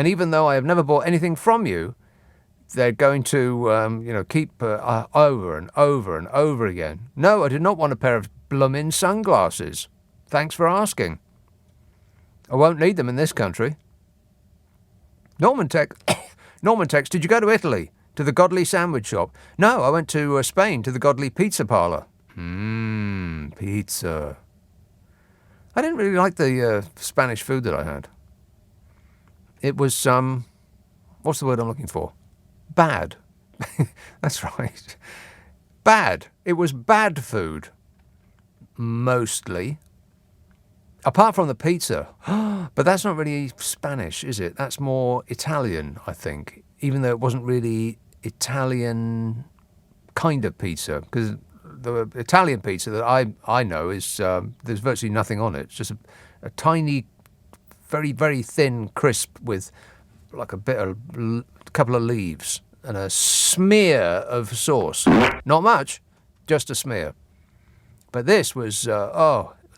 And even though I have never bought anything from you, they're going to, keep over and over and over again. No, I did not want a pair of bloomin' sunglasses. Thanks for asking. I won't need them in this country. Norman Tex, did you go to Italy? To the Godly Sandwich Shop? No, I went to Spain, to the Godly Pizza Parlour. Pizza. I didn't really like the Spanish food that I had. It was, what's the word I'm looking for? Bad. That's right. Bad. It was bad food. Mostly. Apart from the pizza. But that's not really Spanish, is it? That's more Italian, I think. Even though it wasn't really Italian kind of pizza. Because the Italian pizza that I know is, there's virtually nothing on it. It's just a tiny, very, very thin crisp with like a couple of leaves and a smear of sauce. Not much, just a smear. But this was,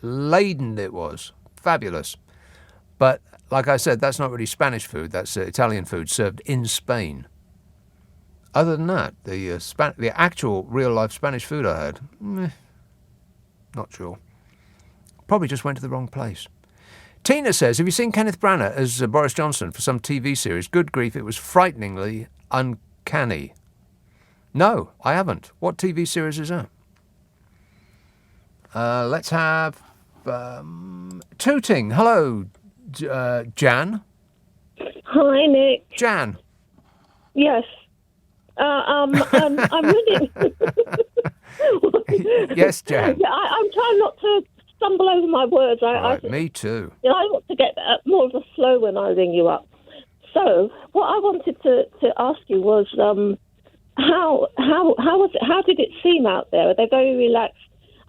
laden it was. Fabulous. But like I said, that's not really Spanish food. That's Italian food served in Spain. Other than that, the actual real-life Spanish food I had, not sure. Probably just went to the wrong place. Tina says, have you seen Kenneth Branagh as Boris Johnson for some TV series? Good grief, it was frighteningly uncanny. No, I haven't. What TV series is that? Let's have Tooting. Hello, Jan. Hi, Nick. Jan. Yes. I'm reading. Yes, Jan. I'm trying not to stumble over my words. Me too. I want to get more of a flow when I ring you up. So, what I wanted to ask you was, how was it? How did it seem out there? Are they very relaxed?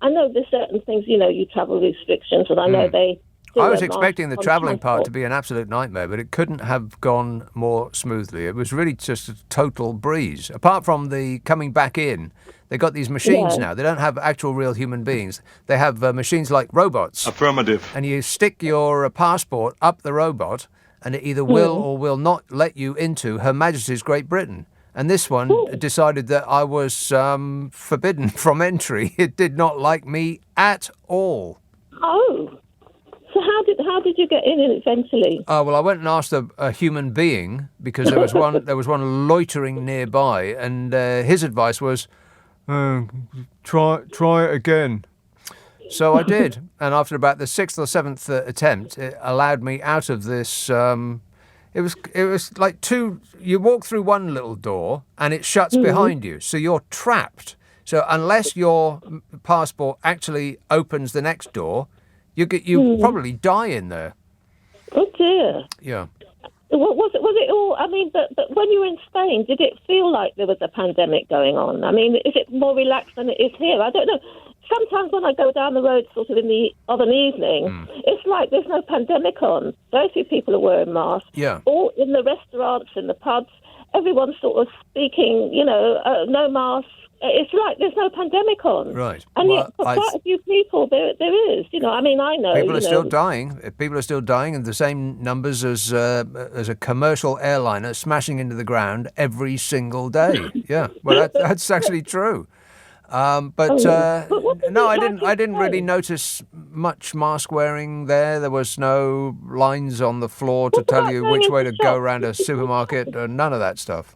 I know there's certain things, you travel restrictions, and I know they. I was expecting the travelling part to be an absolute nightmare, but it couldn't have gone more smoothly. It was really just a total breeze. Apart from the coming back in, they got these machines now. They don't have actual real human beings. They have machines like robots. Affirmative. And you stick your passport up the robot, and it either will or will not let you into Her Majesty's Great Britain. And this one decided that I was forbidden from entry. It did not like me at all. Oh. So how did you get in eventually? Well, I went and asked a human being because there was one loitering nearby, and his advice was, try it again. So I did, and after about the 6th or 7th attempt, it allowed me out of this. It was like you walk through one little door and it shuts behind you, so you're trapped. So unless your passport actually opens the next door, you probably die in there. Oh dear. Yeah. Was it all? I mean, but when you were in Spain, did it feel like there was a pandemic going on? I mean, is it more relaxed than it is here? I don't know. Sometimes when I go down the road sort of of an evening, it's like there's no pandemic on. Very few people are wearing masks. Yeah. All in the restaurants, in the pubs, everyone's sort of speaking, no masks. It's like there's no pandemic on. Right. And yet for quite a few people, there is. I mean, I know. People are still dying. People are still dying in the same numbers as a commercial airliner smashing into the ground every single day. Yeah. Well, that's actually true. But no, I didn't really notice much mask wearing there. There was no lines on the floor to tell you which way to go around a supermarket. None of that stuff.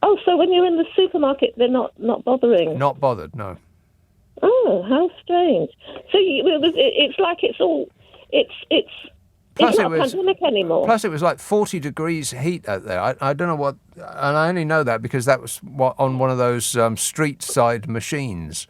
Oh, so when you're in the supermarket, they're not bothering? Not bothered, no. Oh, how strange. So it's like it's not a pandemic anymore. Plus, it was like 40 degrees heat out there. I don't know what, and I only know that because that was on one of those street side machines.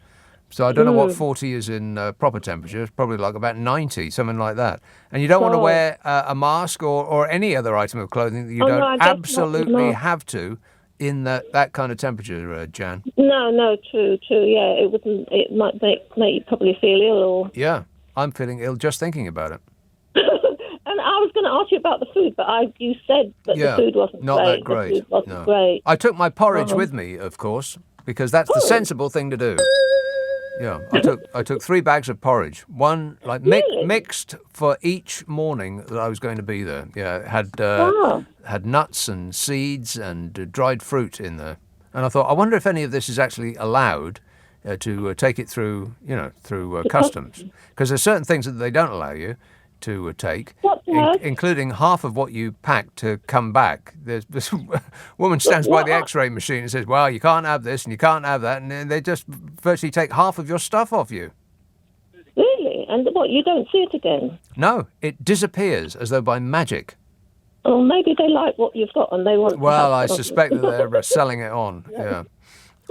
So I don't know what 40 is in proper temperature. It's probably like about 90, something like that. And you don't want to wear a mask or any other item of clothing that you don't absolutely have to in that kind of temperature, Jan. No, true. Yeah, it might make you probably feel ill or. Yeah, I'm feeling ill just thinking about it. And I was going to ask you about the food, but you said that the food wasn't not great. that great. The food wasn't great. I took my porridge with me, of course, because that's the sensible thing to do. Yeah, I took 3 bags of porridge. One like Really? mixed for each morning that I was going to be there. Yeah, it Wow. had nuts and seeds and dried fruit in there. And I thought, I wonder if any of this is actually allowed to take it through, through customs, because there's certain things that they don't allow you to take, What the heck? including half of what you pack to come back. This woman stands by the What? X-ray machine and says, "Well, you can't have this and you can't have that," and then they just virtually take half of your stuff off you. Really? And what, you don't see it again? No, it disappears as though by magic. Oh, maybe they like what you've got and they want Well, to I have some. suspect that they're selling it on. Yeah.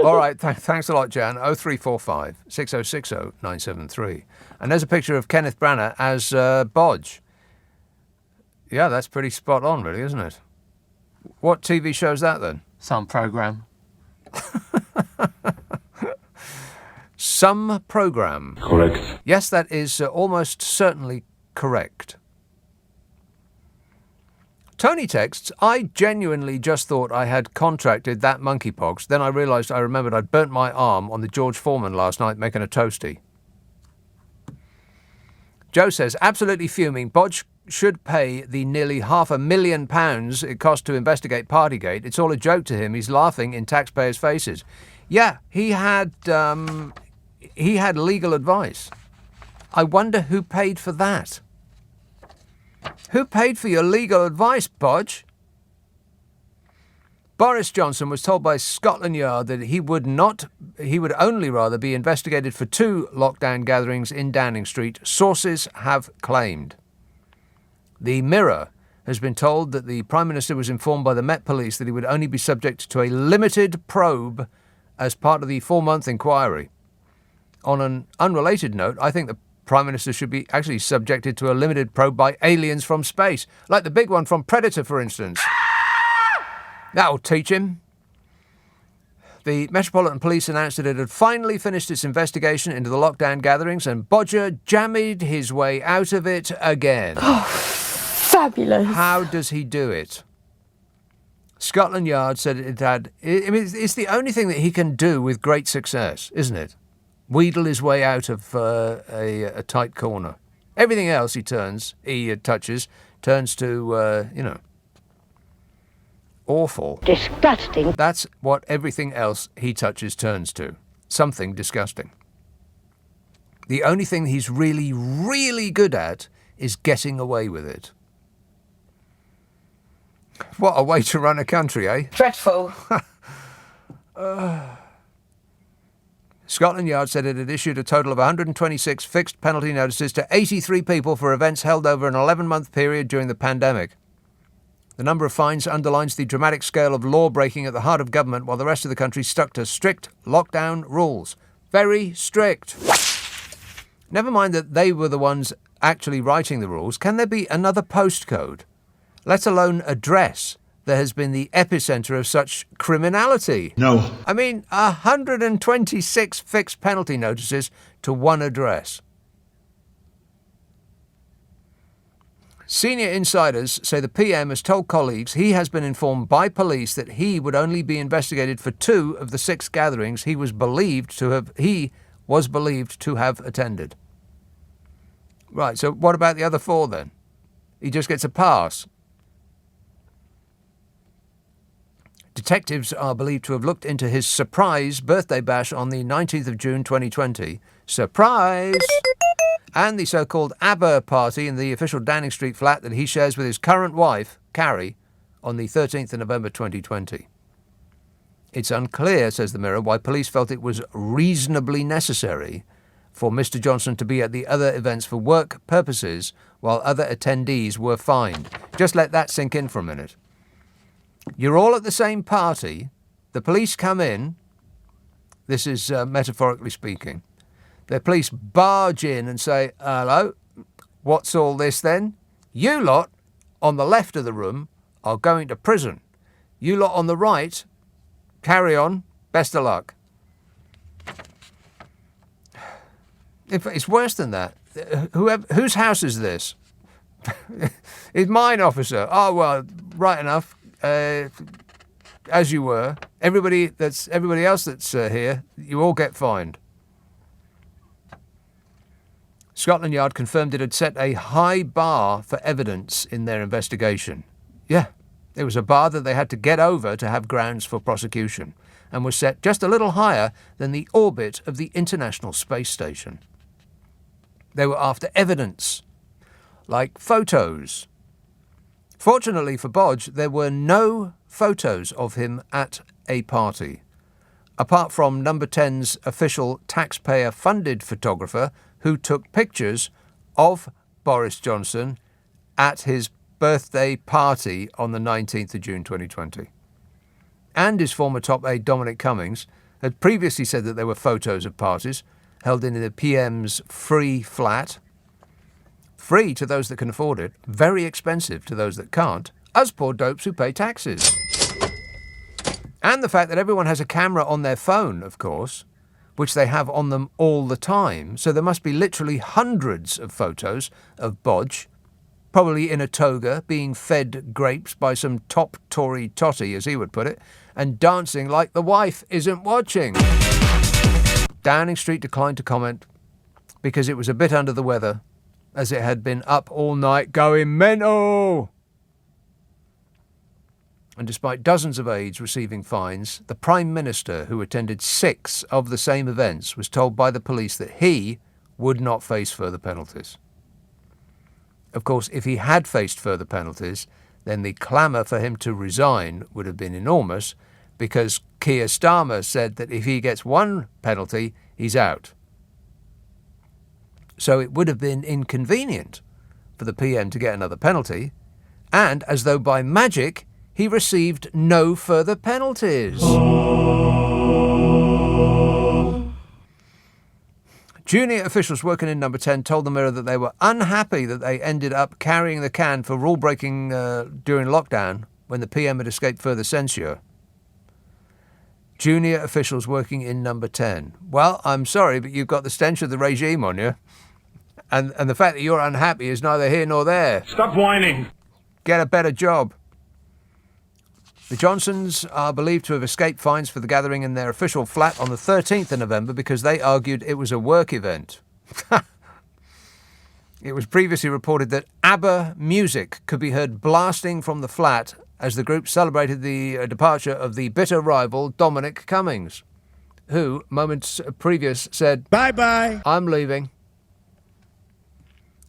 All right, thanks a lot, Jan. 0345 6060 973. And there's a picture of Kenneth Branagh as Bodge. Yeah, that's pretty spot on, really, isn't it? What TV show's that, then? Some program. Some program. Correct. Yes, that is almost certainly correct. Tony texts, I genuinely just thought I had contracted that monkeypox. Then I remembered I'd burnt my arm on the George Foreman last night making a toastie. Joe says, absolutely fuming. Bodge should pay the nearly £500,000 it cost to investigate Partygate. It's all a joke to him. He's laughing in taxpayers' faces. Yeah, he had legal advice. I wonder who paid for that. Who paid for your legal advice, Bodge? Boris Johnson was told by Scotland Yard that he would only rather be investigated for 2 lockdown gatherings in Downing Street, sources have claimed. The Mirror has been told that the Prime Minister was informed by the Met Police that he would only be subject to a limited probe as part of the 4-month inquiry. On an unrelated note, I think the Prime Minister should be actually subjected to a limited probe by aliens from space, like the big one from Predator, for instance. That'll teach him. The Metropolitan Police announced that it had finally finished its investigation into the lockdown gatherings, and Bodger jammied his way out of it again. Fabulous. How does he do it? Scotland Yard said it had... it's the only thing that he can do with great success, isn't it? Wheedle his way out of a tight corner. Everything else he touches turns to, awful. Disgusting. That's what everything else he touches turns to. Something disgusting. The only thing he's really, really good at is getting away with it. What a way to run a country, eh? Dreadful. Scotland Yard said it had issued a total of 126 fixed penalty notices to 83 people for events held over an 11-month period during the pandemic. The number of fines underlines the dramatic scale of law-breaking at the heart of government, while the rest of the country stuck to strict lockdown rules. Very strict. Never mind that they were the ones actually writing the rules. Can there be another postcode, let alone address, that has been the epicentre of such criminality? No. I mean, 126 fixed penalty notices to one address. Senior insiders say the PM has told colleagues he has been informed by police that he would only be investigated for 2 of the 6 gatherings he was believed to have attended. Right, so what about the other 4 then? He just gets a pass. Detectives are believed to have looked into his surprise birthday bash on the 19th of June 2020. Surprise! And the so-called Abbot party in the official Downing Street flat that he shares with his current wife, Carrie, on the 13th of November 2020. It's unclear, says the Mirror, why police felt it was reasonably necessary for Mr. Johnson to be at the other events for work purposes while other attendees were fined. Just let that sink in for a minute. You're all at the same party. The police come in. This is metaphorically speaking. The police barge in and say, hello, what's all this then? You lot on the left of the room are going to prison. You lot on the right, carry on, best of luck. It's worse than that. Whose house is this? It's mine, officer. Oh, well, right enough. As you were, everybody else that's here, you all get fined. Scotland Yard confirmed it had set a high bar for evidence in their investigation. Yeah, it was a bar that they had to get over to have grounds for prosecution, and was set just a little higher than the orbit of the International Space Station. They were after evidence, like photos. Fortunately for Bodge, there were no photos of him at a party, apart from Number 10's official taxpayer-funded photographer who took pictures of Boris Johnson at his birthday party on the 19th of June 2020. And his former top aide Dominic Cummings had previously said that there were photos of parties held in the PM's free flat. Free to those that can afford it, very expensive to those that can't, us poor dopes who pay taxes. And the fact that everyone has a camera on their phone, of course, which they have on them all the time, so there must be literally hundreds of photos of Bodge, probably in a toga, being fed grapes by some top Tory totty, as he would put it, and dancing like the wife isn't watching. Downing Street declined to comment because it was a bit under the weather, as it had been up all night going mental. And despite dozens of aides receiving fines, the Prime Minister, who attended 6 of the same events, was told by the police that he would not face further penalties. Of course, if he had faced further penalties, then the clamour for him to resign would have been enormous, because Keir Starmer said that if he gets one penalty, he's out. So it would have been inconvenient for the PM to get another penalty, and as though by magic, he received no further penalties. Junior officials working in Number 10 told the Mirror that they were unhappy that they ended up carrying the can for rule-breaking during lockdown when the PM had escaped further censure. Junior officials working in Number 10. Well, I'm sorry, but you've got the stench of the regime on you. And the fact that you're unhappy is neither here nor there. Stop whining. Get a better job. The Johnsons are believed to have escaped fines for the gathering in their official flat on the 13th of November because they argued it was a work event. It was previously reported that Abbot music could be heard blasting from the flat as the group celebrated the departure of the bitter rival Dominic Cummings, who, moments previous, said, "Bye-bye, I'm leaving."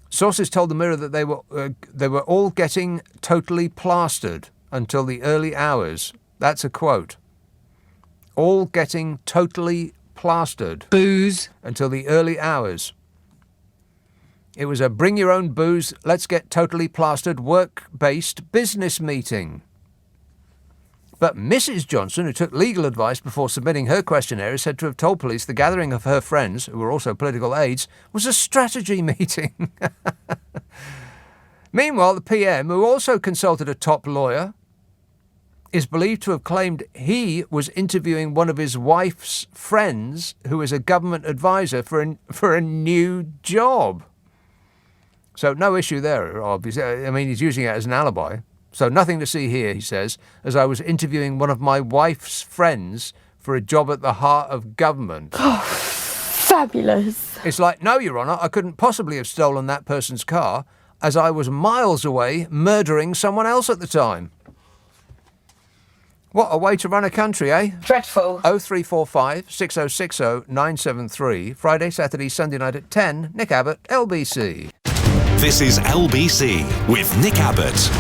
Sources told the Mirror that they were all getting totally plastered until the early hours. That's a quote. All getting totally plastered. Booze. Until the early hours. It was a bring your own booze, let's get totally plastered, work-based business meeting. But Mrs. Johnson, who took legal advice before submitting her questionnaire, is said to have told police the gathering of her friends, who were also political aides, was a strategy meeting. Meanwhile, the PM, who also consulted a top lawyer, is believed to have claimed he was interviewing one of his wife's friends, who is a government advisor, for a new job. So no issue there, obviously. I mean, he's using it as an alibi. So nothing to see here, he says, as I was interviewing one of my wife's friends for a job at the heart of government. Oh, fabulous. It's like, no, Your Honour, I couldn't possibly have stolen that person's car, as I was miles away murdering someone else at the time. What a way to run a country, eh? Dreadful. 0345 6060 973. Friday, Saturday, Sunday night at 10. Nick Abbott, LBC. This is LBC with Nick Abbott.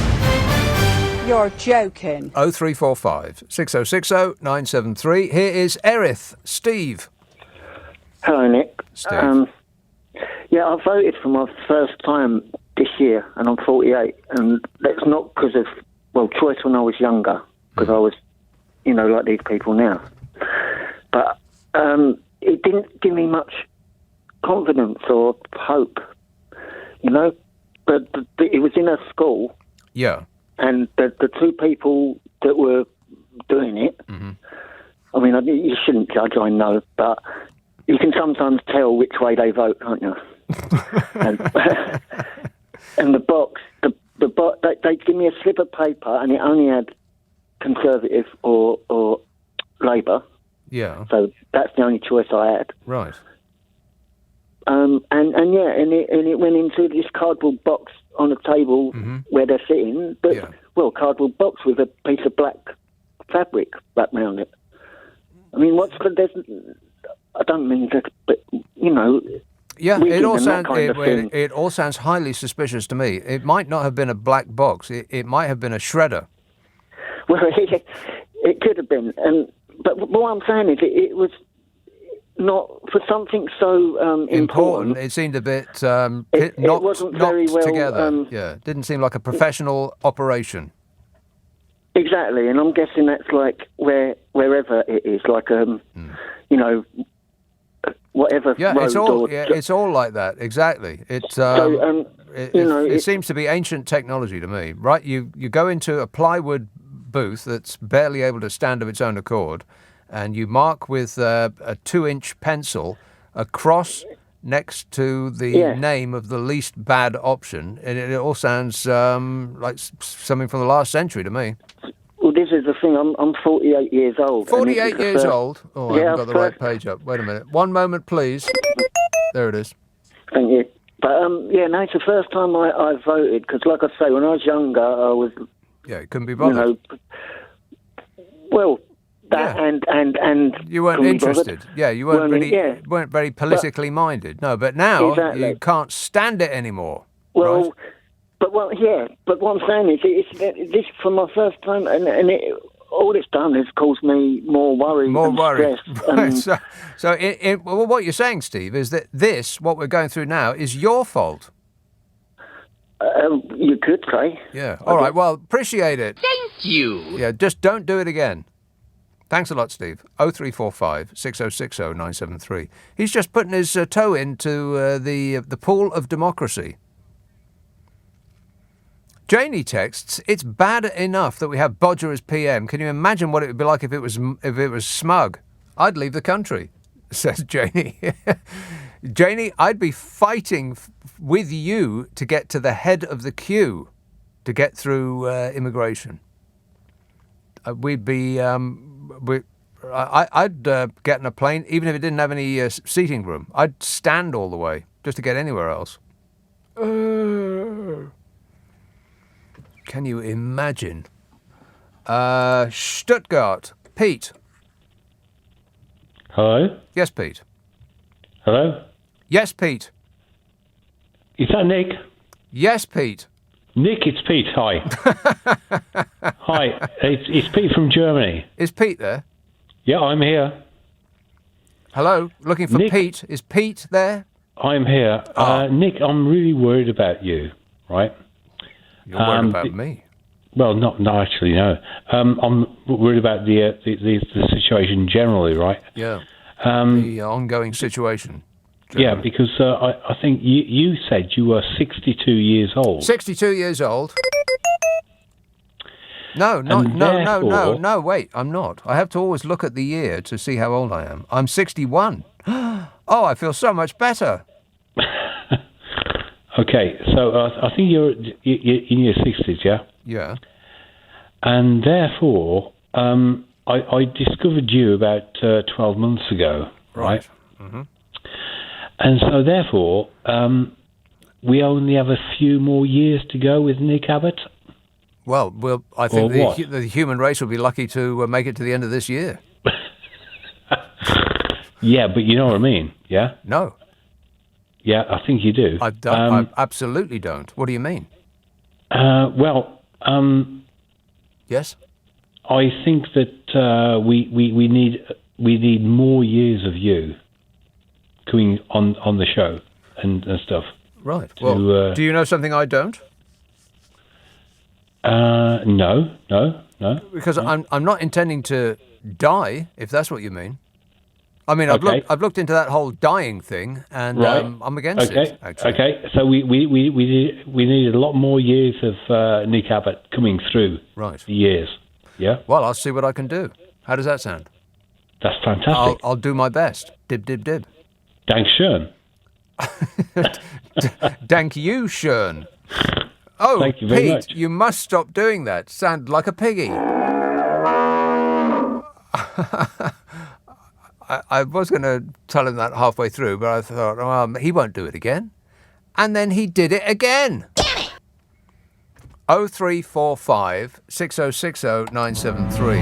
You're joking. 0345 6060 973. Here is Erith. Steve. Hello, Nick. Steve. I voted for my first time this year, and I'm 48, and that's not because of, choice when I was younger, because I was, like these people now. But it didn't give me much confidence or hope, But it was in a school. Yeah. And the two people that were doing it, I mean, you shouldn't judge, I know, but you can sometimes tell which way they vote, can't you? and the box, they give me a slip of paper, and it only had Conservative or Labour. Yeah. So that's the only choice I had. Right. and it went into this cardboard box on a table where they're sitting, but cardboard box with a piece of black fabric wrapped around it. I mean, I don't mean that, but Yeah, it all sounds thing. it all sounds highly suspicious to me. It might not have been a black box. It might have been a shredder. Well, it could have been, but what I'm saying is it was not for something so important. It seemed a bit it wasn't very well together. Didn't seem like a professional operation. Exactly, and I'm guessing that's like wherever it is, like whatever. Yeah, road it's all like that. Exactly. It seems to be ancient technology to me, right? You go into a plywood booth that's barely able to stand of its own accord, and you mark with a 2-inch pencil a cross next to the name of the least bad option, and it all sounds like something from the last century to me. Well, this is the thing. I'm 48 years old. 48 years old? Oh, I haven't got the right page up. Wait a minute. One moment, please. There it is. Thank you. But, no, it's the first time I voted, because, like I say, when I was younger, I was... Yeah, it couldn't be bothered. And you weren't interested. Yeah, you weren't very politically minded. No, but now you can't stand it anymore. Well... Right? But what I'm saying is, it's this for my first time, and all it's done is caused me more worry and stress. So what you're saying, Steve, is that what we're going through now is your fault. You could say. Yeah. All right. Well, appreciate it. Thank you. Yeah. Just don't do it again. Thanks a lot, Steve. 0345 6060 973. He's just putting his toe into the pool of democracy. Janie texts, "It's bad enough that we have Bodger as PM. Can you imagine what it would be like if it was Smug? I'd leave the country," says Janie. Janie, I'd be fighting with you to get to the head of the queue to get through immigration. We'd be... I'd get in a plane, even if it didn't have any seating room. I'd stand all the way just to get anywhere else. Can you imagine? Stuttgart. Pete. Hello? Yes, Pete. Hello? Yes, Pete. Is that Nick? Yes, Pete. Nick, it's Pete. Hi. Hi. It's Pete from Germany. Is Pete there? Yeah, I'm here. Hello? Looking for Nick. Pete. Is Pete there? I'm here. Nick, I'm really worried about you, right? You're worried about me? Well, not actually, no. I'm worried about the situation generally, right? Yeah. The ongoing situation. Yeah, because I think you said you were 62 years old. 62 years old? No, wait, I'm not. I have to always look at the year to see how old I am. I'm 61. Oh, I feel so much better. Okay, so I think you're in your 60s, yeah? Yeah. And therefore, I discovered you about 12 months ago, right? Mm-hmm. And so therefore, we only have a few more years to go with Nick Abbott? Well, I think the human race will be lucky to make it to the end of this year. Yeah, but you know what I mean, yeah? No. Yeah, I think you do. I don't. I absolutely don't. What do you mean? Yes? I think that we need more years of you coming on the show and stuff. Right. Well, do you know something I don't? No. Because I'm not intending to die, if that's what you mean. I mean, I've looked into that whole dying thing, and I'm against it. Actually. Okay. So we need a lot more years of Nick Abbott coming through. Right. The years. Yeah. Well, I'll see what I can do. How does that sound? That's fantastic. I'll do my best. Dib dib dib. Dank schön. Dank you schön. Oh, thank you very Pete, much. You must stop doing that. Sound like a piggy. I was going to tell him that halfway through, but I thought, he won't do it again. And then he did it again. Damn it! 0345 6060 973.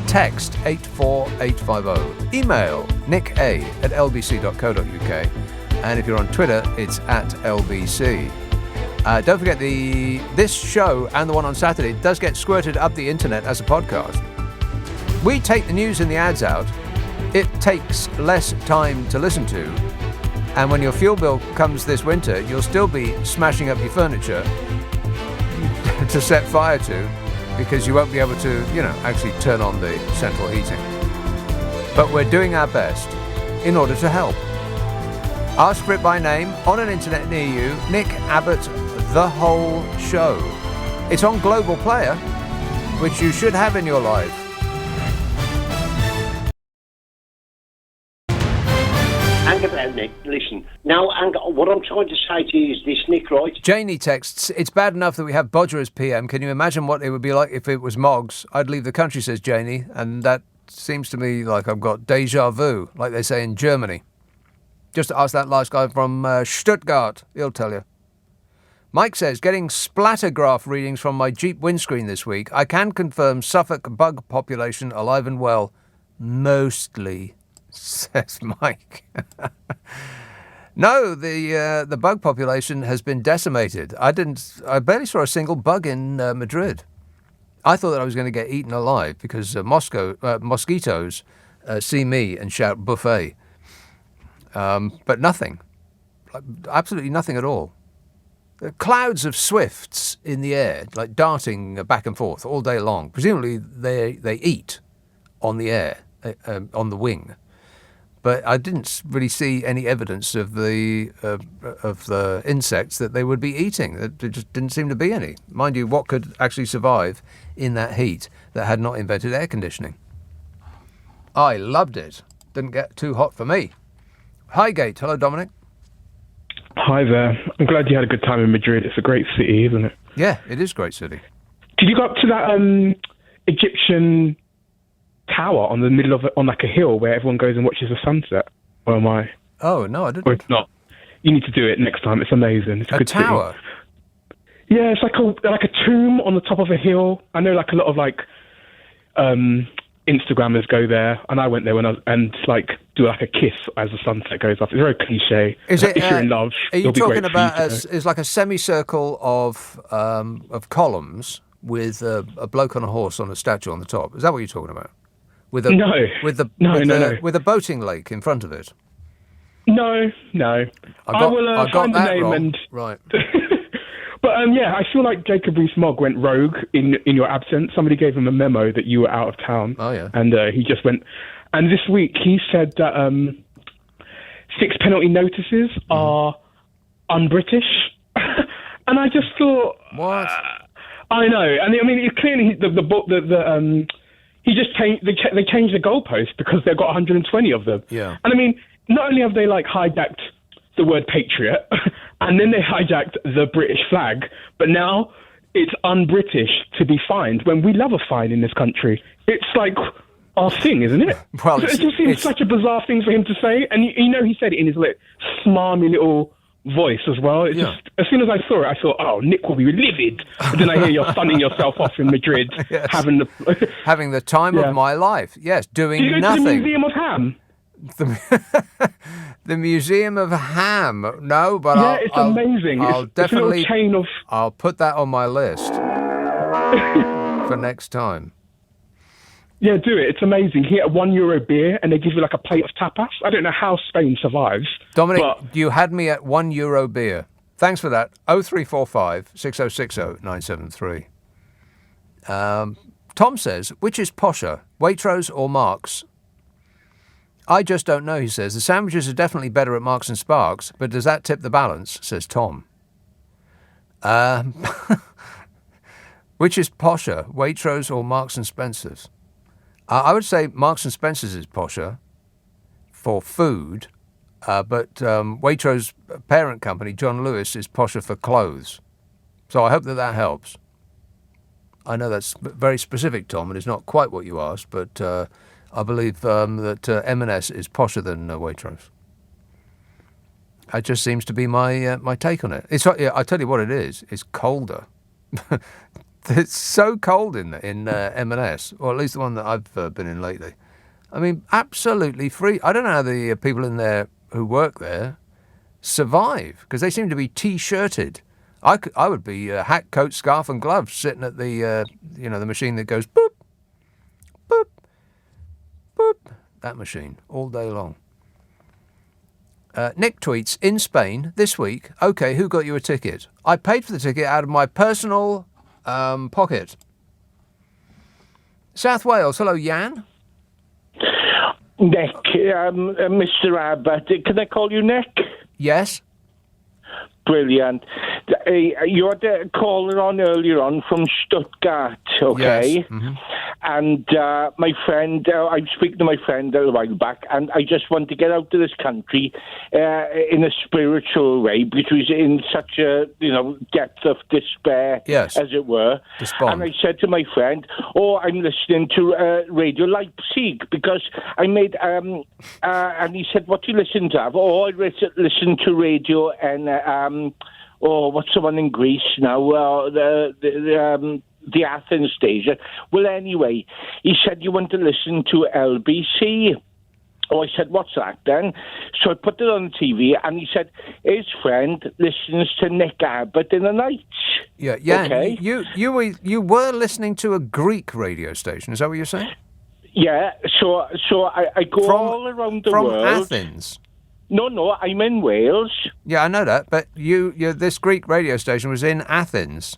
Text 84850. Email nica@lbc.co.uk. And if you're on Twitter, it's @LBC. Don't forget this show and the one on Saturday does get squirted up the internet as a podcast. We take the news and the ads out. It takes less time to listen to. And when your fuel bill comes this winter, you'll still be smashing up your furniture to set fire to, because you won't be able to, actually turn on the central heating. But we're doing our best in order to help. Ask for it by name on an internet near you. Nick Abbott, The Whole Show. It's on Global Player, which you should have in your life. Hang about, Nick. Listen. Now, what I'm trying to say to you is this, Nick, right? Janie texts, it's bad enough that we have Bodger as PM. Can you imagine what it would be like if it was Moggs? I'd leave the country, says Janie. And that seems to me like I've got deja vu, like they say in Germany. Just ask that last guy from Stuttgart. He'll tell you. Mike says, getting splattergraph readings from my Jeep windscreen this week. I can confirm Suffolk bug population alive and well. Mostly, says Mike. No, the bug population has been decimated. I barely saw a single bug in Madrid. I thought that I was going to get eaten alive because mosquitoes see me and shout buffet. But nothing. Absolutely nothing at all. Clouds of swifts in the air, like darting back and forth all day long. Presumably they eat on the air, on the wing. But I didn't really see any evidence of the insects that they would be eating. There just didn't seem to be any. Mind you, what could actually survive in that heat that had not invented air conditioning? I loved it. Didn't get too hot for me. Partygate. Hello, Dominic. Hi there. I'm glad you had a good time in Madrid. It's a great city, isn't it? Yeah, it is a great city. Did you go up to that Egyptian tower on like a hill where everyone goes and watches the sunset? Or am I? Oh, no, I didn't. Or it's not. You need to do it next time. It's amazing. It's a good tower? City. Yeah, it's like a tomb on the top of a hill. I know like a lot of like Instagrammers go there, and I went there and do like a kiss as the sunset goes up. It's very cliche. Is it? If you're in love, are you talking about it's like a semicircle of columns with a bloke on a horse on a statue on the top? Is that what you're talking about? With a boating lake in front of it. No. I will find the name wrong. and right. But I feel like Jacob Rees-Mogg went rogue in your absence. Somebody gave him a memo that you were out of town. Oh, yeah. And he just went. And this week he said that 6 penalty notices are un-British. And I just thought, what? I know. And I mean, it clearly he just changed. They changed the goalpost because they've got 120 of them. Yeah. And I mean, not only have they hijacked the word patriot, and then they hijacked the British flag, but now it's un-British to be fined when we love a fine in this country. It's like our thing, isn't it? Well, it just seems such a bizarre thing for him to say, and he said it in his smarmy little voice as well. It's just, as soon as I saw it, I thought, oh, Nick will be livid. But then I hear you're sunning yourself off in Madrid, yes. having the time of my life. Yes, doing nothing. Do you go to the Museum of Ham? The Museum of Ham. No, but it's amazing. I'll definitely. It's a little chain of. I'll put that on my list for next time. Yeah, do it. It's amazing. You get a €1 beer and they give you a plate of tapas. I don't know how Spain survives. Dominic, you had me at €1 beer. Thanks for that. 0345 6060 973. Tom says, which is posher, Waitrose or Marks? I just don't know, he says. The sandwiches are definitely better at Marks and Sparks, but does that tip the balance, says Tom. Which is posher, Waitrose or Marks and Spencer's? I would say Marks and Spencer's is posher for food, but Waitrose parent company, John Lewis, is posher for clothes. So I hope that helps. I know that's very specific, Tom, and it's not quite what you asked, but I believe that M&S is posher than Waitrose. That just seems to be my my take on it. I tell you what it is. It's colder. It's so cold in M&S, or at least the one that I've been in lately. I mean, absolutely free. I don't know how the people in there who work there survive, because they seem to be T-shirted. I would be hat, coat, scarf and gloves sitting at the the machine that goes boop, boop, boop. That machine all day long. Nick tweets, in Spain this week, okay, who got you a ticket? I paid for the ticket out of my personal pocket. South Wales, hello, Jan. Nick, Mr. Abbott, can I call you Nick? Yes. Brilliant. You had a caller on earlier on from Stuttgart, okay? Yes. Mm-hmm. And my friend, I was speaking to my friend a while back, and I just want to get out of this country in a spiritual way, because he was in such a depth of despair, yes, as it were. Despond. And I said to my friend, I'm listening to Radio Leipzig, because I made, and he said, what do you listen to? I listen to radio and, what's the one in Greece now? The Athens station. Well, anyway, he said, you want to listen to LBC? I said, what's that then? So I put it on the TV, and he said, his friend listens to Nick Abbott in the night. Yeah. Okay. You were listening to a Greek radio station. Is that what you're saying? Yeah. So I go all around the world. From Athens. No, I'm in Wales. Yeah, I know that, but this Greek radio station was in Athens.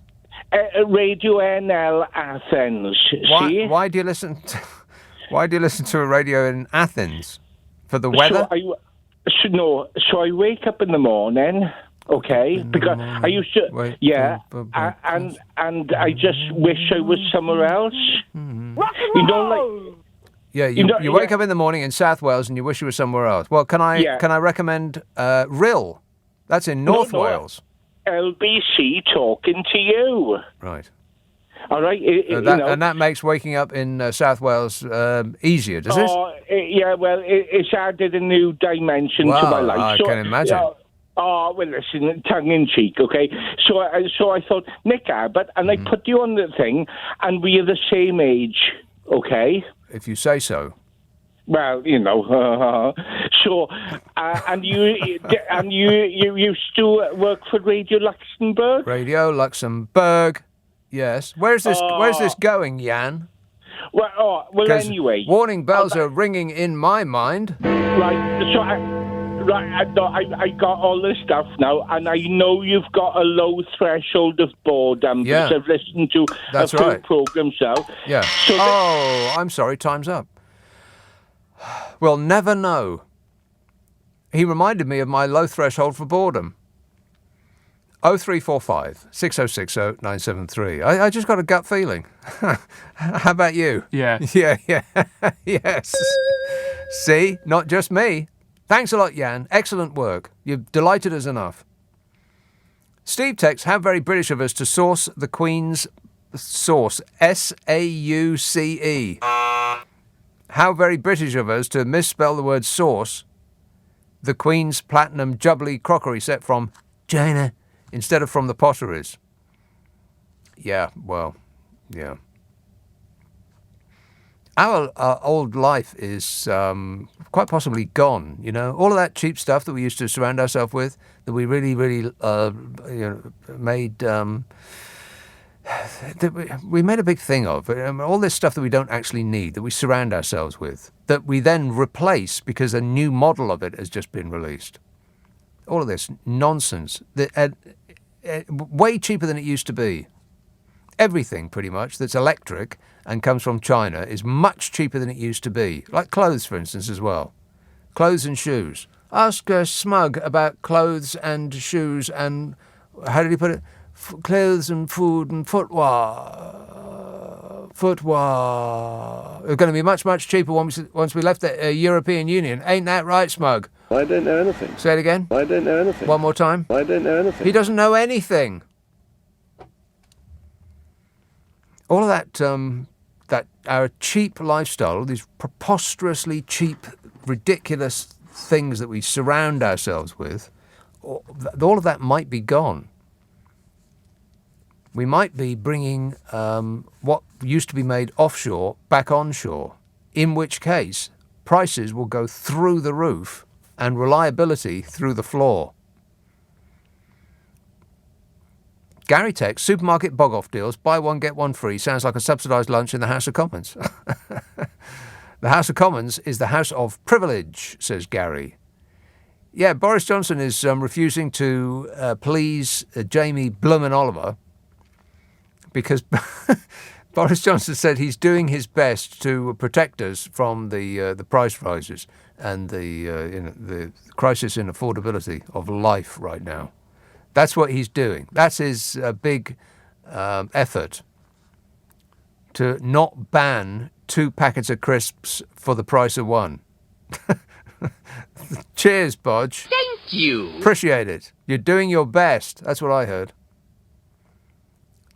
Radio NL Athens. Why do you listen? Why do you listen to a radio in Athens? For the weather? So I wake up in the morning, okay? Because I used to, and I just wish I was somewhere else. Mm-hmm. You wake up in the morning in South Wales and you wish you were somewhere else. Well, can I recommend Rill? That's in North Wales. LBC talking to you. Right. All right. And that makes waking up in South Wales easier, does it? Yeah, well, it's added a new dimension to my life. I can imagine. Well, listen, tongue-in-cheek, okay? So I thought, Nick Abbott, and I put you on the thing, and we are the same age, okay? If you say so. Well, so, and you used to work for Radio Luxembourg? Radio Luxembourg, yes. Where's this going, Jan? Well, anyway. Warning bells are ringing in my mind. Right, so I got all this stuff now, and I know you've got a low threshold of boredom, because I've listened to a few programs now. Yeah. So I'm sorry, time's up. We'll never know. He reminded me of my low threshold for boredom. 0345 6060 973. I just got a gut feeling. How about you? Yeah. Yeah. Yes. See? Not just me. Thanks a lot, Jan. Excellent work. You've delighted us enough. Steve texts, how very British of us to source the Queen's sauce. S-A-U-C-E. How very British of us to misspell the word sauce, the Queen's platinum jubbly crockery set from China instead of from the potteries. Yeah, well, yeah. Our old life is quite possibly gone, All of that cheap stuff that we used to surround ourselves with, that we really, really made... we made a big thing of all this stuff that we don't actually need, that we surround ourselves with, that we then replace because a new model of it has just been released. All of this nonsense, way cheaper than it used to be. Everything, pretty much, that's electric and comes from China is much cheaper than it used to be. Like clothes, for instance, as well. Clothes and shoes. Ask Smug about clothes and shoes and, how did he put it? Clothes and food and footwear. They're going to be much, much cheaper once we left the European Union. Ain't that right, Smug? I don't know anything. Say it again. I don't know anything. One more time. I don't know anything. He doesn't know anything. All of that that our cheap lifestyle, these preposterously cheap, ridiculous things that we surround ourselves with, all of that might be gone. We might be bringing what used to be made offshore back onshore, in which case prices will go through the roof and reliability through the floor. Gary Tech, supermarket bog-off deals, buy one, get one free, sounds like a subsidised lunch in the House of Commons. The House of Commons is the House of Privilege, says Gary. Yeah, Boris Johnson is refusing to please Jamie Bloomin' Oliver because Boris Johnson said he's doing his best to protect us from the price rises and the crisis in affordability of life right now. That's what he's doing. That's his big effort to not ban 2 packets of crisps for the price of 1. Cheers, Bodge. Thank you. Appreciate it. You're doing your best. That's what I heard.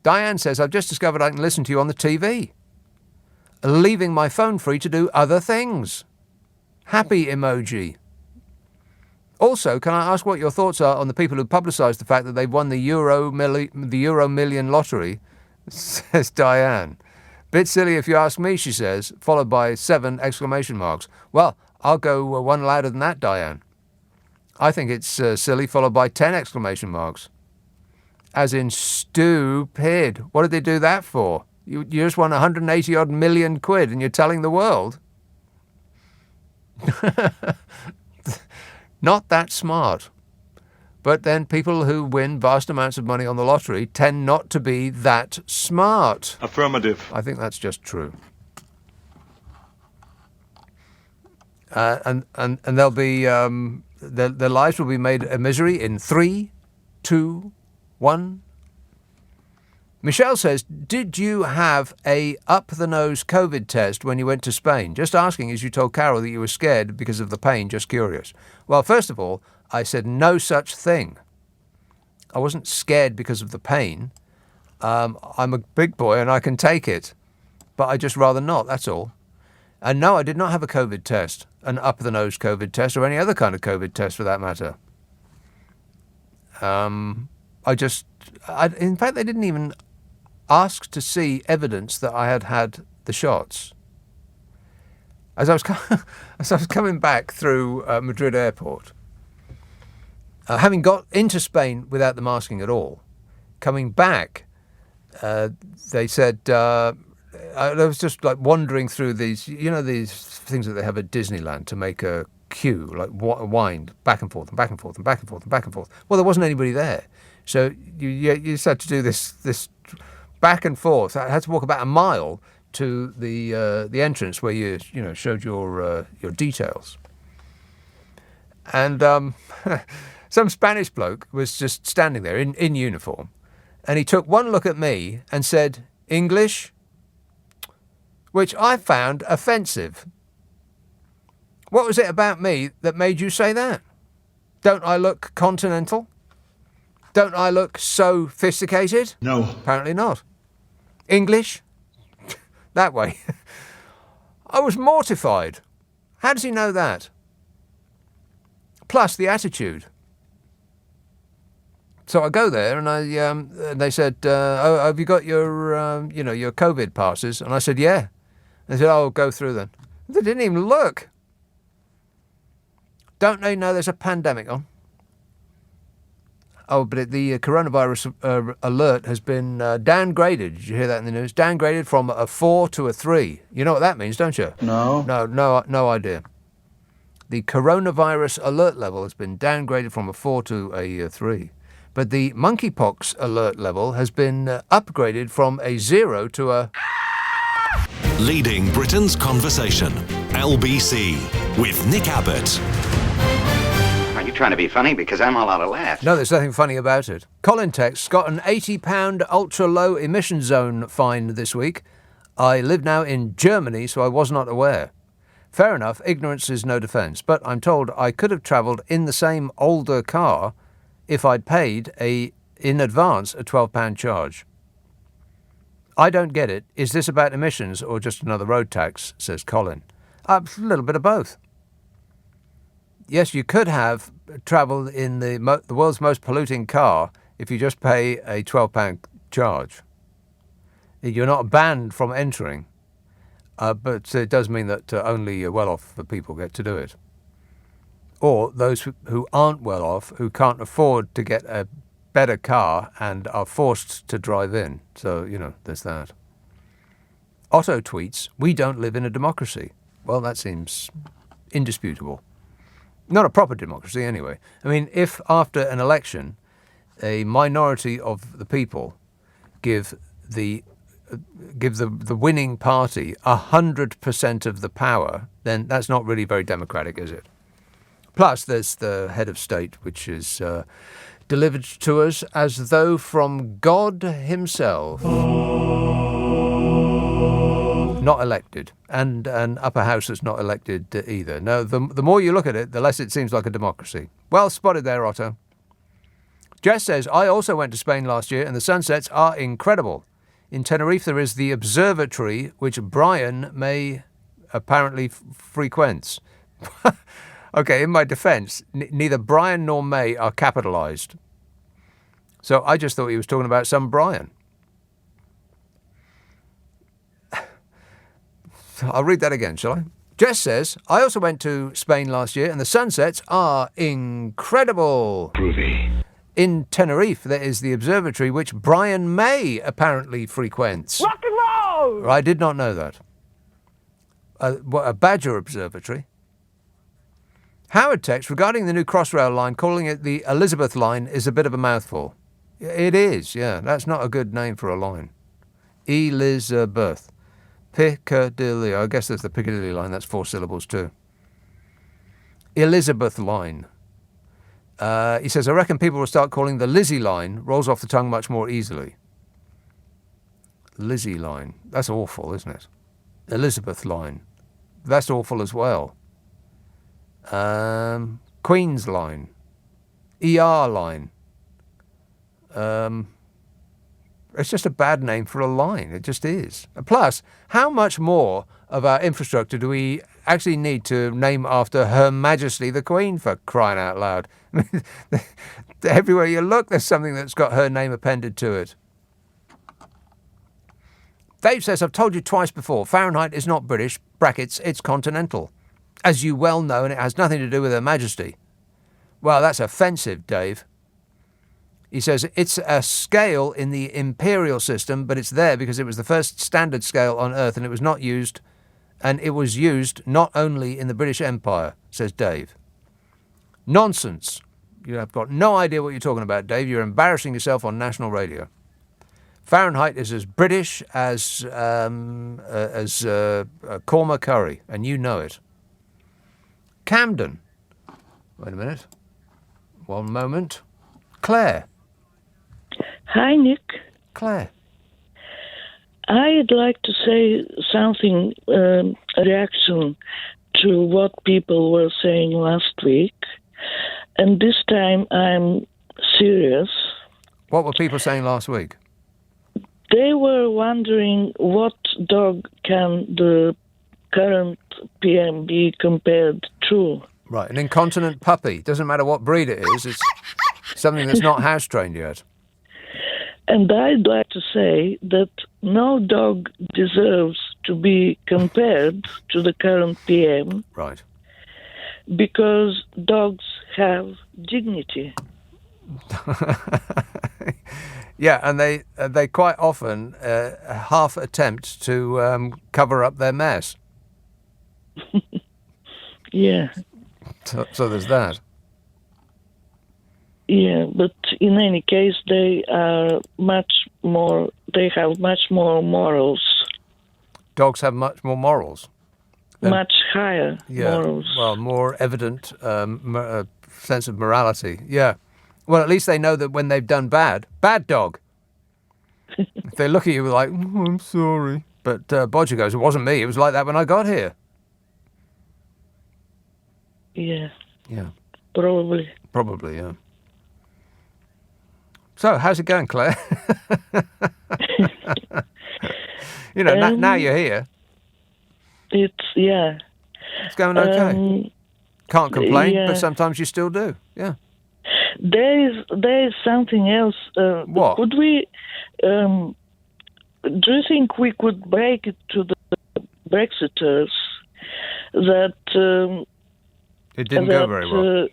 Diane says, I've just discovered I can listen to you on the TV, leaving my phone free to do other things. Happy emoji. Also, can I ask what your thoughts are on the people who publicised the fact that they've won the Euro Million lottery, says Diane. Bit silly if you ask me, she says, followed by 7 exclamation marks. Well, I'll go one louder than that, Diane. I think it's silly, followed by 10 exclamation marks. As in stupid. What did they do that for? You just won 180-odd million quid and you're telling the world? Not that smart. But then people who win vast amounts of money on the lottery tend not to be that smart. Affirmative. I think that's just true. And they'll be their lives will be made a misery in 3, 2, 1. Michelle says, did you have a up-the-nose COVID test when you went to Spain? Just asking, as you told Carol that you were scared because of the pain, just curious. Well, first of all, I said no such thing. I wasn't scared because of the pain. I'm a big boy and I can take it, but I just rather not, that's all. And no, I did not have a COVID test, an up-the-nose COVID test, or any other kind of COVID test for that matter. In fact, they didn't even ask to see evidence that I had had the shots. As I was coming back through Madrid airport, having got into Spain without the masking at all, coming back, they said, I was just like wandering through these, these things that they have at Disneyland to make a queue, like wind back and forth and back and forth and back and forth and back and forth. Well, there wasn't anybody there. So you just had to do this back and forth. I had to walk about a mile to the entrance where you showed your details. And some Spanish bloke was just standing there in uniform, and he took one look at me and said, English? Which I found offensive. What was it about me that made you say that? Don't I look continental? Don't I look sophisticated? No. Apparently not. English? That way. I was mortified. How does he know that? Plus the attitude. So I go there and they said, "Oh, have you got your your COVID passes?" And I said, "Yeah." They said, "Oh, go through then." They didn't even look. Don't they know there's a pandemic on? Oh, but the coronavirus alert has been downgraded. Did you hear that in the news? Downgraded from a 4 to a 3. You know what that means, don't you? No. No idea. The coronavirus alert level has been downgraded from a 4 to a 3. But the monkeypox alert level has been upgraded from a 0 to a... Leading Britain's conversation. LBC with Nick Abbott. Are you trying to be funny? Because I'm all out of laughs. No, there's nothing funny about it. Colin texts, got an £80 ultra-low emission zone fine this week. I live now in Germany, so I was not aware. Fair enough, ignorance is no defence, but I'm told I could have travelled in the same older car if I'd paid in advance a £12 charge. I don't get it. Is this about emissions or just another road tax, says Colin. A little bit of both. Yes, you could have travel in the world's most polluting car if you just pay a £12 charge. You're not banned from entering, but it does mean that only well-off people get to do it. Or those who aren't well-off, who can't afford to get a better car and are forced to drive in. So, there's that. Otto tweets, "We don't live in a democracy." Well, that seems indisputable. Not a proper democracy, anyway. I mean, if after an election, a minority of the people give the winning party 100% of the power, then that's not really very democratic, is it? Plus, there's the head of state, which is delivered to us as though from God himself. Not elected, and an upper house that's not elected either. No, the more you look at it, the less it seems like a democracy. Well spotted there, Otto. Jess says, "I also went to Spain last year, and the sunsets are incredible. In Tenerife, there is the observatory, which Brian May apparently frequents." Okay, in my defence, neither Brian nor May are capitalised. So I just thought he was talking about some Brian. I'll read that again, shall I? Jess says, "I also went to Spain last year, and the sunsets are incredible. Groovy. In Tenerife, there is the observatory, which Brian May apparently frequents." Rock and roll! I did not know that. A Badger observatory. Howard texts, "Regarding the new Crossrail line, calling it the Elizabeth line is a bit of a mouthful." It is, yeah. That's not a good name for a line. Elizabeth. Piccadilly. I guess there's the Piccadilly line. That's 4 syllables too. Elizabeth line. He says, "I reckon people will start calling the Lizzie line. Rolls off the tongue much more easily." Lizzie line. That's awful, isn't it? Elizabeth line. That's awful as well. Queen's line. ER line. It's just a bad name for a line. It just is. Plus, how much more of our infrastructure do we actually need to name after Her Majesty the Queen, for crying out loud? I mean, everywhere you look, there's something that's got her name appended to it. Dave says, "I've told you twice before, Fahrenheit is not British, brackets, it's continental. As you well know, and it has nothing to do with Her Majesty." Well, that's offensive, Dave. He says, "It's a scale in the imperial system, but it's there because it was the first standard scale on Earth, and it was used not only in the British Empire," says Dave. Nonsense. You have got no idea what you're talking about, Dave. You're embarrassing yourself on national radio. Fahrenheit is as British as korma curry, and you know it. Camden. Wait a minute. One moment. Claire. Hi, Nick. Claire. I'd like to say something, a reaction to what people were saying last week. And this time I'm serious. What were people saying last week? They were wondering what dog can the current PM be compared to. Right, an incontinent puppy. Doesn't matter what breed it is. It's something that's not house-trained yet. And I'd like to say that no dog deserves to be compared to the current PM. Right. Because dogs have dignity. Yeah, and they quite often half attempt to cover up their mess. Yeah. So there's that. Yeah, but in any case, they have much more morals. Dogs have much more morals. Much higher morals. Well, more evident sense of morality. Yeah. Well, at least they know that when they've done bad dog. If they look at you like, "Oh, I'm sorry." But Bodger goes, "It wasn't me. It was like that when I got here." Yeah. Yeah. Probably, yeah. So, how's it going, Claire? You know, now you're here. It's It's going okay. Can't complain, but sometimes you still do. Yeah. There is something else. What? Could we? Do you think we could break it to the Brexiters that it didn't go very well?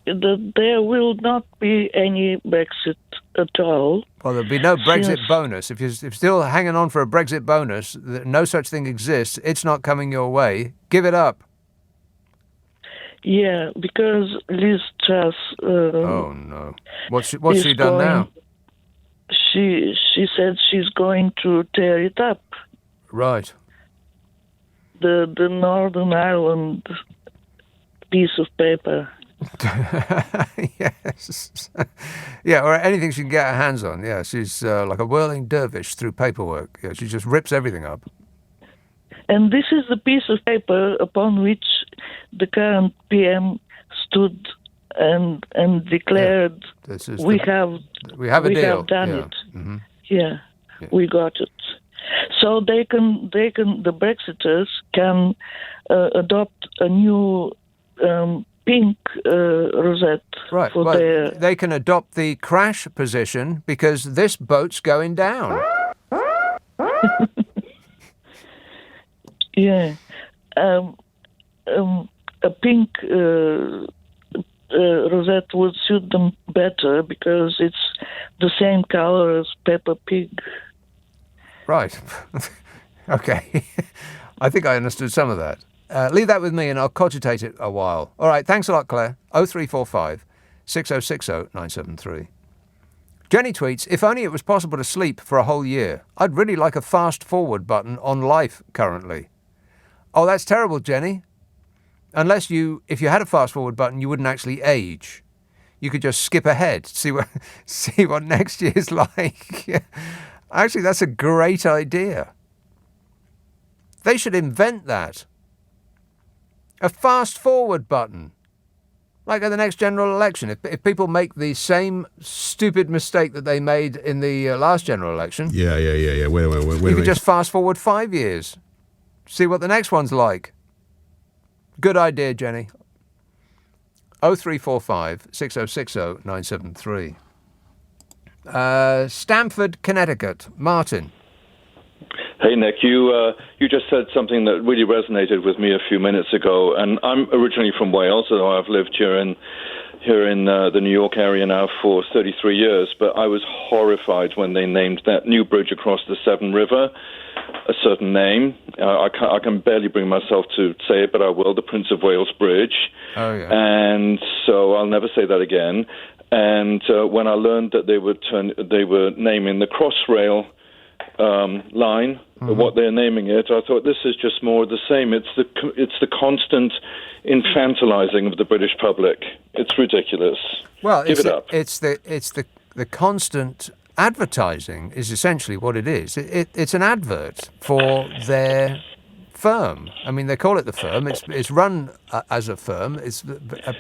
That there will not be any Brexit at all. Well, there'll be no Brexit bonus. If you're still hanging on for a Brexit bonus, no such thing exists. It's not coming your way. Give it up. Yeah, because Liz Truss. Oh no! What's she done now? She said she's going to tear it up. Right. The Northern Ireland piece of paper. Yes. Yeah, or anything she can get her hands on. Yeah, she's like a whirling dervish through paperwork. Yeah, she just rips everything up. And this is the piece of paper upon which the current PM stood and declared, we have a deal. Have done it. Mm-hmm. Yeah, we got it. So the Brexiters can adopt a new pink rosette for their... They can adopt the crash position because this boat's going down. Yeah. A pink rosette would suit them better because it's the same color as Peppa Pig. Right. Okay. I think I understood some of that. Leave that with me and I'll cogitate it a while. All right, thanks a lot, Claire. 0345 6060 973. Jenny tweets, if only it was possible to sleep for a whole year. I'd really like a fast forward button on life currently. Oh, that's terrible, Jenny. If you had a fast forward button, you wouldn't actually age. You could just skip ahead, see what next year's like. Actually, that's a great idea. They should invent that. A fast forward button. Like at the next general election. If people make the same stupid mistake that they made in the last general election. Yeah. Wait. You could just fast forward 5 years. See what the next one's like. Good idea, Jenny. 0345 6060 973. Stamford, Connecticut. Martin. Hey, Nick, you just said something that really resonated with me a few minutes ago, and I'm originally from Wales, although I've lived here in the New York area now for 33 years, but I was horrified when they named that new bridge across the Severn River a certain name. I can barely bring myself to say it, but I will, the Prince of Wales Bridge. Oh, yeah. And so I'll never say that again. And when I learned that they were naming the Crossrail line, what they're naming it, I thought this is just more of the same. It's the constant infantilizing of the British public. It's ridiculous. Well, give it up. It's the constant advertising is essentially what it is. It's an advert for their firm. I mean, they call it the firm. It's run as a firm. It's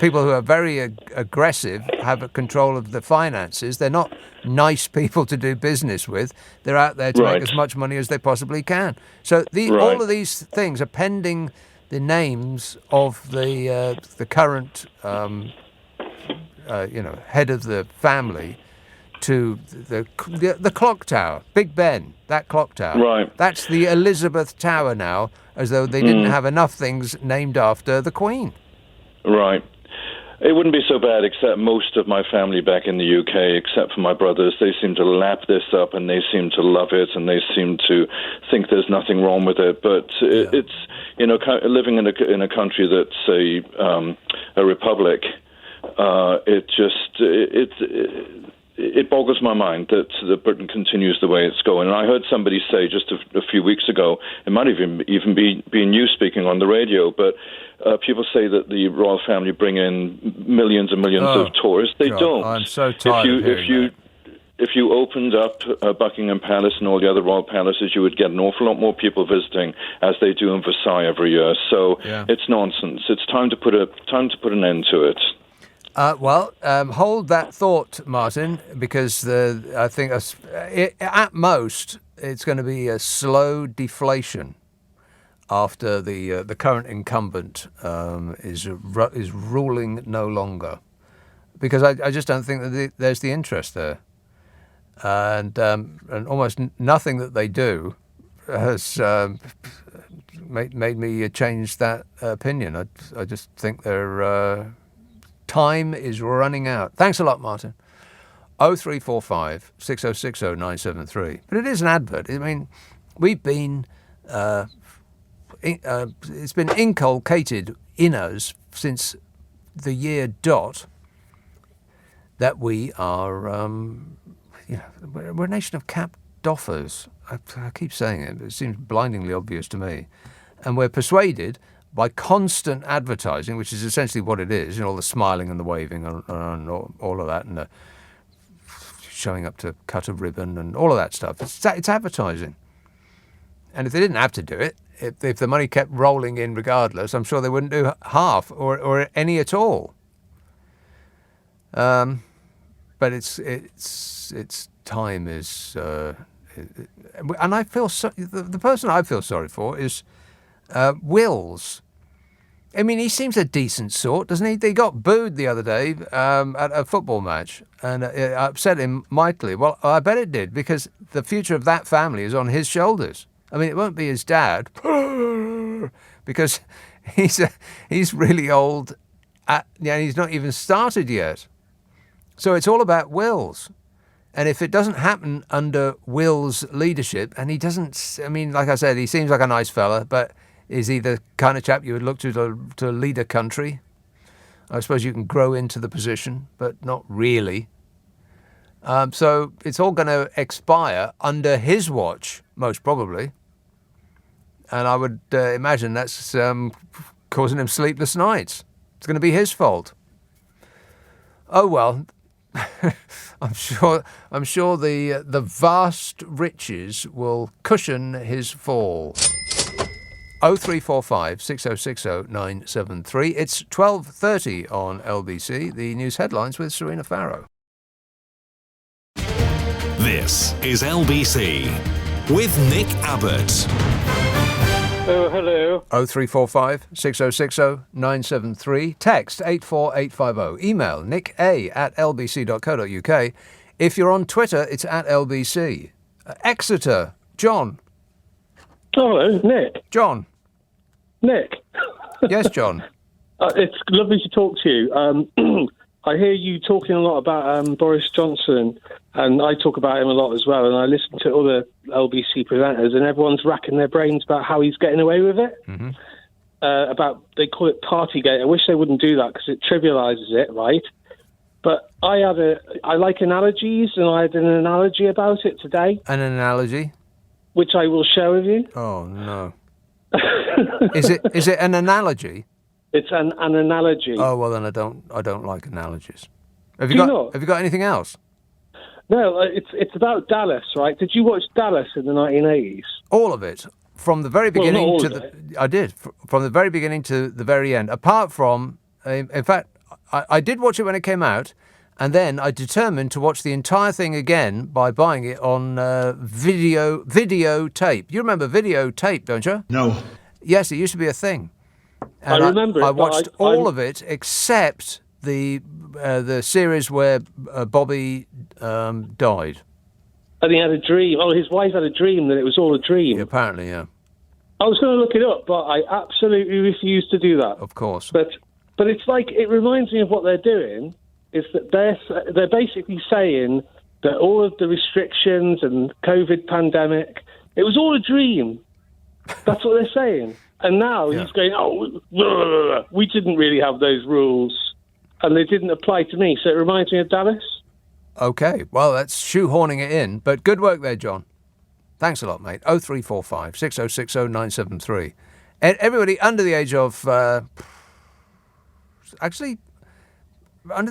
people who are very aggressive, have control of the finances. They're not nice people to do business with. They're out there to make as much money as they possibly can. So all of these things are pending the names of the current head of the family to the clock tower, Big Ben, that clock tower. Right. That's the Elizabeth Tower now, as though they didn't have enough things named after the Queen. Right. It wouldn't be so bad, except most of my family back in the UK, except for my brothers, they seem to lap this up and they seem to love it and they seem to think there's nothing wrong with it. But it's, living in a country that's a republic, it boggles my mind that Britain continues the way it's going. And I heard somebody say just a few weeks ago, it might even be you speaking on the radio, but people say that the royal family bring in millions and millions of tourists. They don't. I'm so tired of hearing that. If you opened up Buckingham Palace and all the other royal palaces, you would get an awful lot more people visiting, as they do in Versailles every year. So it's nonsense. It's time to put an end to it. Hold that thought, Martin, because I think at most it's going to be a slow deflation after the current incumbent is ruling no longer, because I just don't think that there's the interest there, and almost nothing that they do has made me change that opinion. I just think their time is running out. Thanks a lot, Martin. 0345 6060 973. But it is an advert. I mean, we've been it's been inculcated in us since the year dot that we are, we're a nation of capped doffers. I keep saying it, but it seems blindingly obvious to me. And we're persuaded by constant advertising, which is essentially what it is, all the smiling and the waving and all of that, and the showing up to cut a ribbon and all of that stuff. It's advertising. And if they didn't have to do it, if the money kept rolling in regardless, I'm sure they wouldn't do half or any at all. But its time is, and I feel the person I feel sorry for is Wills. I mean, he seems a decent sort, doesn't he? They got booed the other day at a football match, and it upset him mightily. Well, I bet it did, because the future of that family is on his shoulders. I mean, it won't be his dad, because he's really old, and he's not even started yet. So it's all about Wills. And if it doesn't happen under Will's leadership, and he doesn't, I mean, like I said, he seems like a nice fella, but is he the kind of chap you would look to lead a country? I suppose you can grow into the position, but not really. So it's all going to expire under his watch, most probably. And I would imagine that's causing him sleepless nights. It's going to be his fault. Oh well, I'm sure the vast riches will cushion his fall. 0345 6060 973. It's 12:30 on LBC. The news headlines with Serena Farrow. This is LBC with Nick Abbott. Oh, hello. 0345 6060 973. Text 84850. Email nicka@lbc.co.uk. If you're on Twitter, it's @LBC. Exeter, John. Hello, Nick. John. Nick. Yes, John. It's lovely to talk to you. I hear you talking a lot about Boris Johnson, and I talk about him a lot as well, and I listen to other LBC presenters, and everyone's racking their brains about how he's getting away with it. Mm-hmm. They call it Partygate. I wish they wouldn't do that, because it trivialises it, right? But I like analogies, and I had an analogy about it today. An analogy? Which I will share with you. Oh, no. Is it an analogy? It's an analogy. Oh, well, then I don't like analogies. Have you got anything else? No, it's about Dallas, right? Did you watch Dallas in the 1980s? All of it, from the very beginning not all to of the. it. I did, from the very beginning to the very end. Apart from, in fact, I did watch it when it came out, and then I determined to watch the entire thing again by buying it on video tape. You remember video tape, don't you? No. Yes, it used to be a thing. And I remember it. I watched all of it except the series where Bobby died. And he had a dream. Oh, his wife had a dream that it was all a dream. Yeah, apparently, yeah. I was going to look it up, but I absolutely refused to do that. Of course. But it's like, it reminds me of what they're doing, is that they're basically saying that all of the restrictions and COVID pandemic, it was all a dream. That's what they're saying. And now he's going, we didn't really have those rules, and they didn't apply to me. So it reminds me of Dallas. Okay, well, that's shoehorning it in, but good work there, John. Thanks a lot, mate. 0345 6060 973. Everybody under the age of, under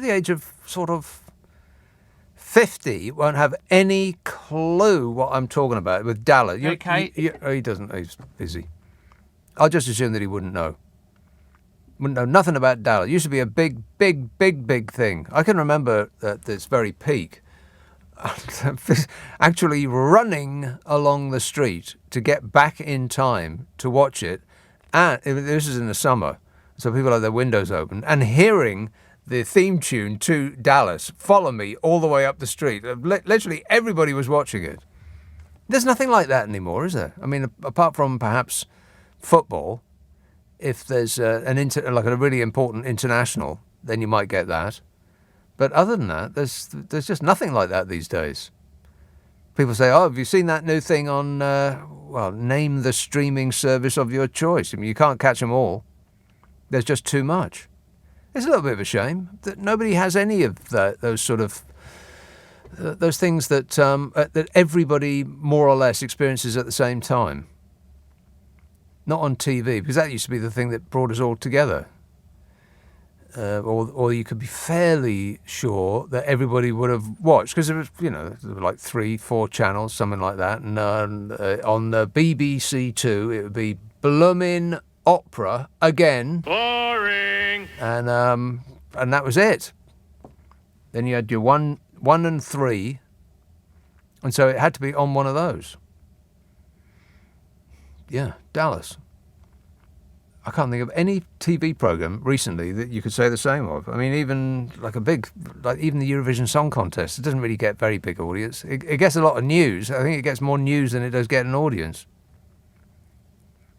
the age of sort of 50 won't have any clue what I'm talking about with Dallas. Okay. He doesn't. He's busy. I'll just assume that he wouldn't know. Wouldn't know nothing about Dallas. It used to be a big thing. I can remember at this very peak, actually running along the street to get back in time to watch it. And this is in the summer, so people had their windows open, and hearing the theme tune to Dallas follow me all the way up the street. Literally everybody was watching it. There's nothing like that anymore, is there? I mean, apart from perhaps football, if there's like a really important international, then you might get that. But other than that, there's just nothing like that these days. People say, "Oh, have you seen that new thing on?" Well, name the streaming service of your choice. I mean, you can't catch them all. There's just too much. It's a little bit of a shame that nobody has any of those sort of those things that that everybody more or less experiences at the same time. Not on TV, because that used to be the thing that brought us all together. Or you could be fairly sure that everybody would have watched, because there was, there were like 3-4 channels, something like that. And on the BBC Two, it would be bloomin' opera again. Boring. And that was it. Then you had your one and 3, and so it had to be on one of those. Yeah, Dallas. I can't think of any TV program recently that you could say the same of. I mean, even even the Eurovision Song Contest, it doesn't really get very big audience. It gets a lot of news. I think it gets more news than it does get an audience.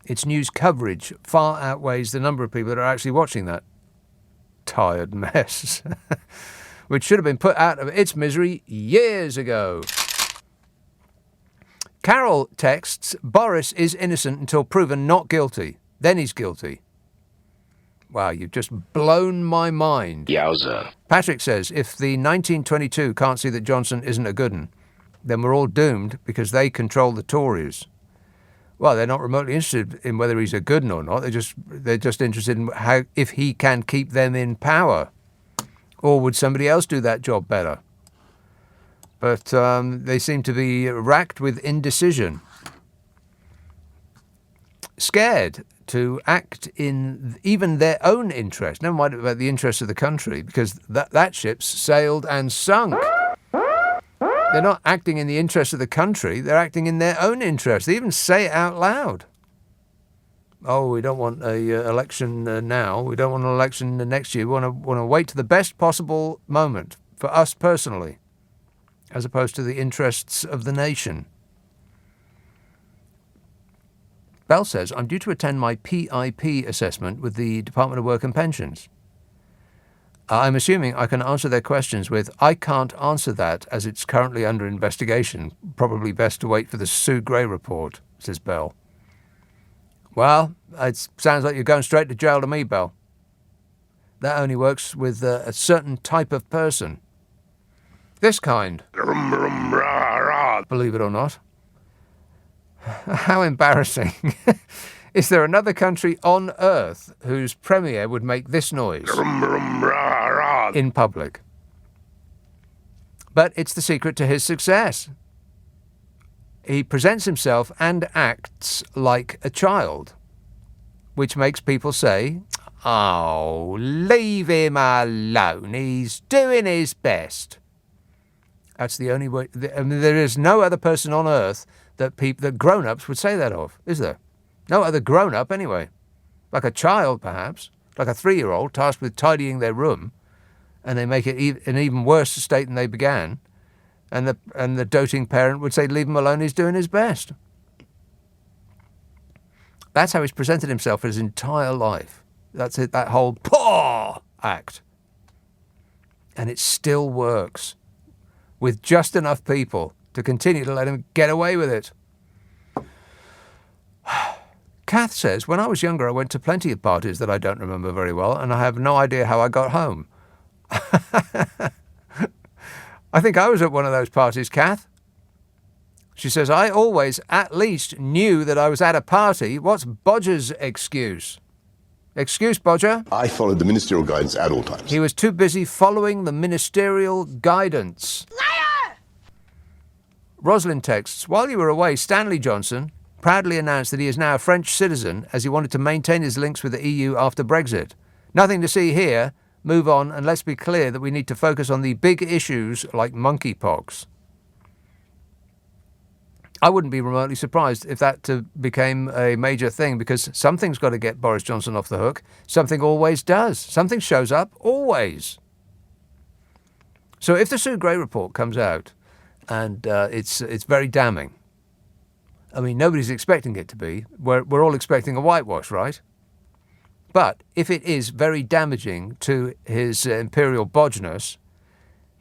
Its news coverage far outweighs the number of people that are actually watching that tired mess, which should have been put out of its misery years ago. Carol texts, Boris is innocent until proven not guilty. Then he's guilty. Wow, you've just blown my mind. Yowza. Patrick says, if the 1922 can't see that Johnson isn't a good one, then we're all doomed because they control the Tories. Well, they're not remotely interested in whether he's a good one or not. They're just interested in if he can keep them in power. Or would somebody else do that job better? But they seem to be racked with indecision. Scared to act in even their own interest. Never mind about the interests of the country, because that ship's sailed and sunk. They're not acting in the interest of the country. They're acting in their own interest. They even say it out loud. Oh, we don't want an election now. We don't want an election next year. We want to wait to the best possible moment for us personally, as opposed to the interests of the nation. Bell says, I'm due to attend my PIP assessment with the Department of Work and Pensions. I'm assuming I can answer their questions with, I can't answer that as it's currently under investigation. Probably best to wait for the Sue Gray report, says Bell. Well, it sounds like you're going straight to jail to me, Bell. That only works with a certain type of person. This kind. Believe it or not. How embarrassing. Is there another country on earth whose premier would make this noise in public? But it's the secret to his success. He presents himself and acts like a child, which makes people say, oh, leave him alone. He's doing his best. That's the only way. I mean, there is no other person on earth that grown-ups would say that of, is there? No other grown-up, anyway. Like a child, perhaps. Like a 3-year-old tasked with tidying their room, and they make it an even worse state than they began, and the doting parent would say, leave him alone, he's doing his best. That's how he's presented himself his entire life. That's it, that whole paw act. And it still works, with just enough people to continue to let him get away with it. Kath says, when I was younger, I went to plenty of parties that I don't remember very well, and I have no idea how I got home. I think I was at one of those parties, Kath. She says, I always at least knew that I was at a party. What's Bodger's excuse? Excuse, Bodger? I followed the ministerial guidance at all times. He was too busy following the ministerial guidance. Liar! Rosalind texts, while you were away, Stanley Johnson proudly announced that he is now a French citizen as he wanted to maintain his links with the EU after Brexit. Nothing to see here. Move on, and let's be clear that we need to focus on the big issues like monkeypox. I wouldn't be remotely surprised if that became a major thing, because something's got to get Boris Johnson off the hook. Something always does. Something shows up, always. So if the Sue Gray report comes out, and it's very damning, I mean, nobody's expecting it to be. We're all expecting a whitewash, right? But if it is very damaging to his imperial bodginess,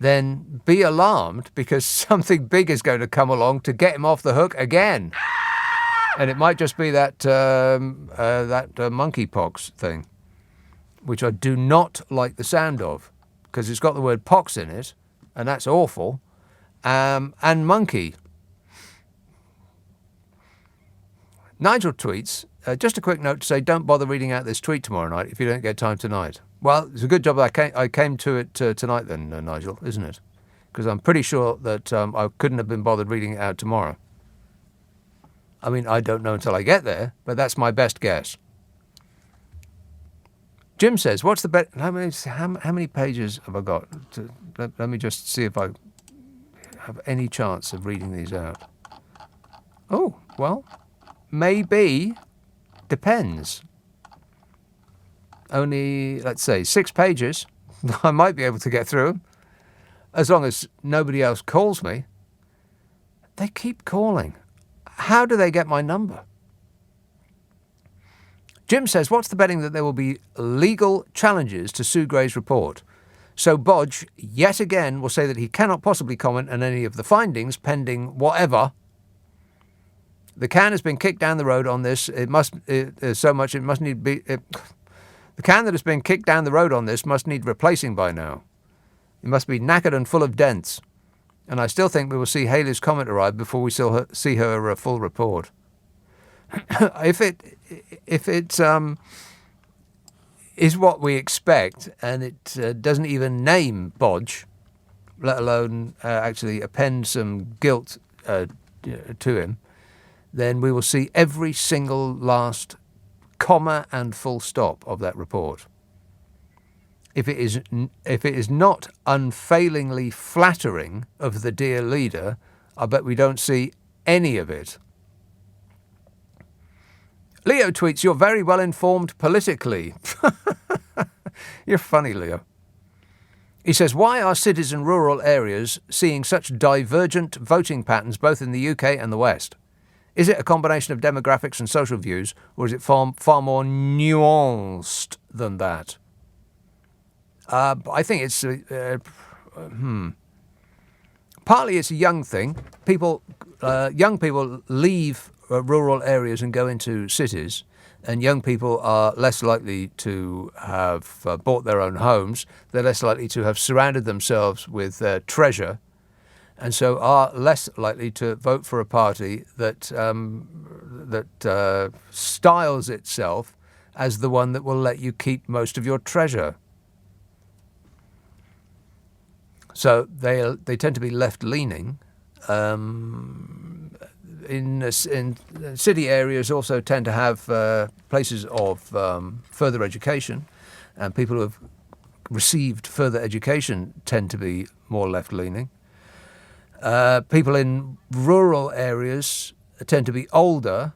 then be alarmed, because something big is going to come along to get him off the hook again. And it might just be that monkeypox thing, which I do not like the sound of, because it's got the word pox in it, and that's awful. And monkey. Nigel tweets, just a quick note to say, don't bother reading out this tweet tomorrow night if you don't get time tonight. Well, it's a good job I came to it tonight then, Nigel, isn't it? Because I'm pretty sure that I couldn't have been bothered reading it out tomorrow. I mean, I don't know until I get there, but that's my best guess. Jim says, what's the best... How many pages have I got? Let me just see if I have any chance of reading these out. Oh, well, maybe... Depends. Only, let's say, 6 pages. I might be able to get through them, as long as nobody else calls me. They keep calling. How do they get my number? Jim says, what's the betting that there will be legal challenges to Sue Gray's report? So Bodge, yet again, will say that he cannot possibly comment on any of the findings pending whatever. The can has been kicked down the road on this. The can that has been kicked down the road on this must need replacing by now. It must be knackered and full of dents. And I still think we will see Haley's comment arrive before we see her full report. If it is what we expect, and it doesn't even name Bodge, let alone actually append some guilt to him, then we will see every single last comma and full stop of that report. If it is not unfailingly flattering of the dear leader, I bet we don't see any of it. Leo tweets, you're very well informed politically. You're funny, Leo. He says, why are cities and rural areas seeing such divergent voting patterns both in the UK and the West? Is it a combination of demographics and social views, or is it far more nuanced than that? I think it's... Partly it's a young thing. Young people leave rural areas and go into cities, and young people are less likely to have bought their own homes. They're less likely to have surrounded themselves with treasure, and so are less likely to vote for a party that styles itself as the one that will let you keep most of your treasure. So they tend to be left-leaning. In city areas also tend to have places of further education, and people who have received further education tend to be more left-leaning. People in rural areas tend to be older.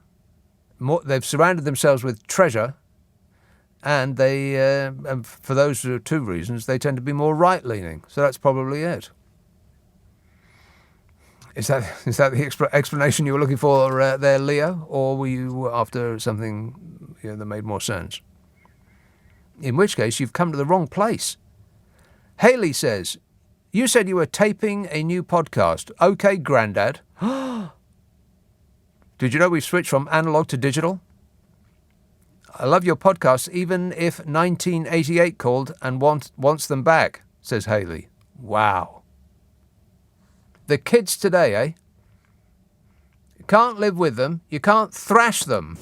They've surrounded themselves with treasure, and and for those 2 reasons, they tend to be more right-leaning. So that's probably it. Is that the explanation you were looking for there, Leo, or were you after something that made more sense? In which case, you've come to the wrong place. Haley says, you said you were taping a new podcast. Okay, Grandad. Did you know we've switched from analog to digital? I love your podcasts, even if 1988 called and wants them back, says Haley. Wow. The kids today, eh? You can't live with them. You can't thrash them.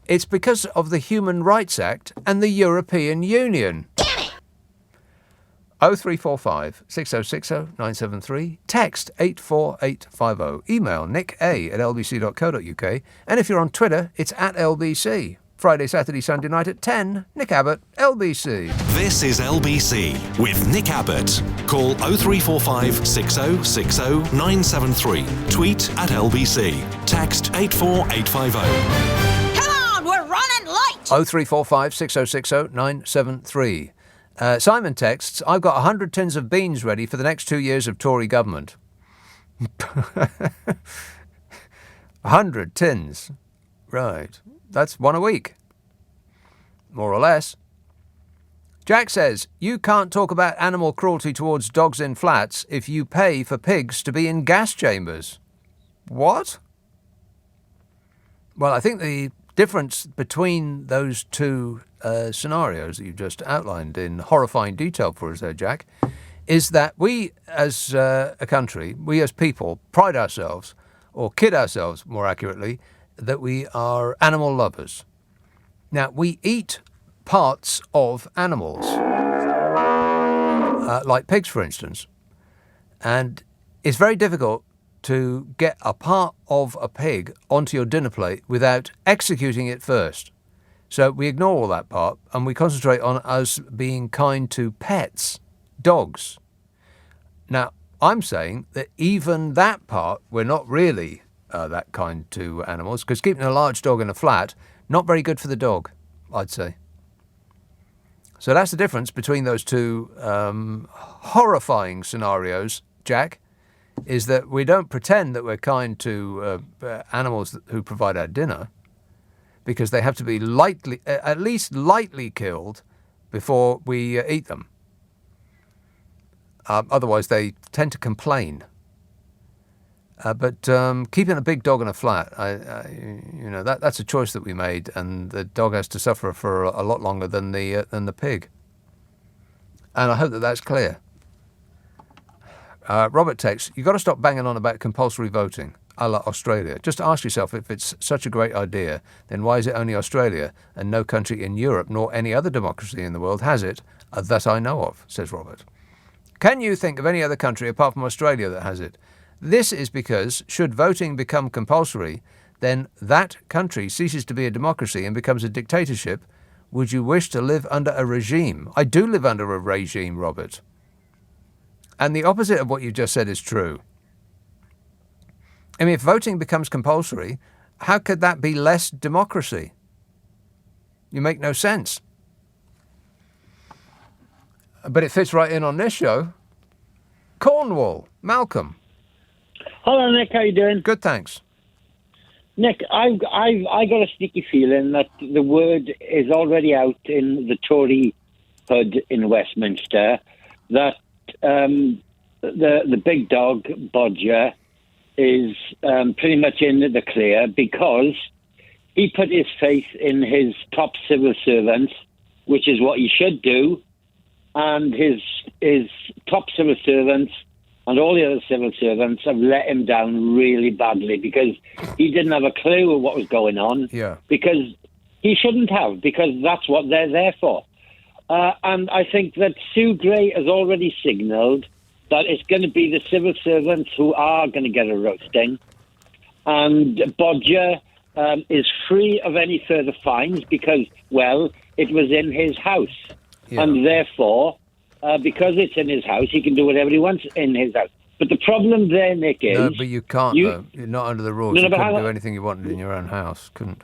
It's because of the Human Rights Act and the European Union. 0345 6060 973. Text 84850. Email nick@lbc.co.uk. And if you're on Twitter, it's @LBC. Friday, Saturday, Sunday night at 10. Nick Abbot, LBC. This is LBC with Nick Abbott. Call 0345 6060 973. Tweet at LBC. Text 84850. Come on, we're running late. 0345 6060 973. Simon texts, I've got 100 tins of beans ready for the next 2 years of Tory government. 100 tins. Right. That's one a week. More or less. Jack says, you can't talk about animal cruelty towards dogs in flats if you pay for pigs to be in gas chambers. What? Well, I think the difference between those two scenarios that you've just outlined in horrifying detail for us there, Jack, is that we as a country, we as people, pride ourselves, or kid ourselves more accurately, that we are animal lovers. Now, we eat parts of animals, like pigs, for instance, and it's very difficult to get a part of a pig onto your dinner plate without executing it first. So we ignore all that part and we concentrate on us being kind to pets, dogs. Now, I'm saying that even that part, we're not really that kind to animals, because keeping a large dog in a flat, not very good for the dog, I'd say. So that's the difference between those two horrifying scenarios, Jack, is that we don't pretend that we're kind to animals who provide our dinner, because they have to be at least lightly killed before we eat them. Otherwise, they tend to complain. But keeping a big dog in a flat, that's a choice that we made, and the dog has to suffer for a lot longer than the pig. And I hope that that's clear. Robert texts, you've got to stop banging on about compulsory voting, a la Australia. Just ask yourself, if it's such a great idea, then why is it only Australia and no country in Europe nor any other democracy in the world has it, that I know of, says Robert. Can you think of any other country apart from Australia that has it? This is because, should voting become compulsory, then that country ceases to be a democracy and becomes a dictatorship. Would you wish to live under a regime? I do live under a regime, Robert. And the opposite of what you just said is true. I mean, if voting becomes compulsory, how could that be less democracy? You make no sense. But it fits right in on this show. Cornwall, Malcolm. Hello, Nick. How you doing? Good, thanks. Nick, I got a sneaky feeling that the word is already out in the Tory hood in Westminster that the big dog, Bodger, is pretty much in the clear because he put his faith in his top civil servants, which is what he should do, and his top civil servants and all the other civil servants have let him down really badly because he didn't have a clue of what was going on. Yeah. Because he shouldn't have, because that's what they're there for. And I think that Sue Gray has already signalled that it's going to be the civil servants who are going to get a roasting. And Bodger is free of any further fines because, well, it was in his house. Yeah. And therefore, because it's in his house, he can do whatever he wants in his house. But the problem there, Nick, is... No, but you can't, though. You're not under the rules. You couldn't do anything you wanted in your own house. Couldn't.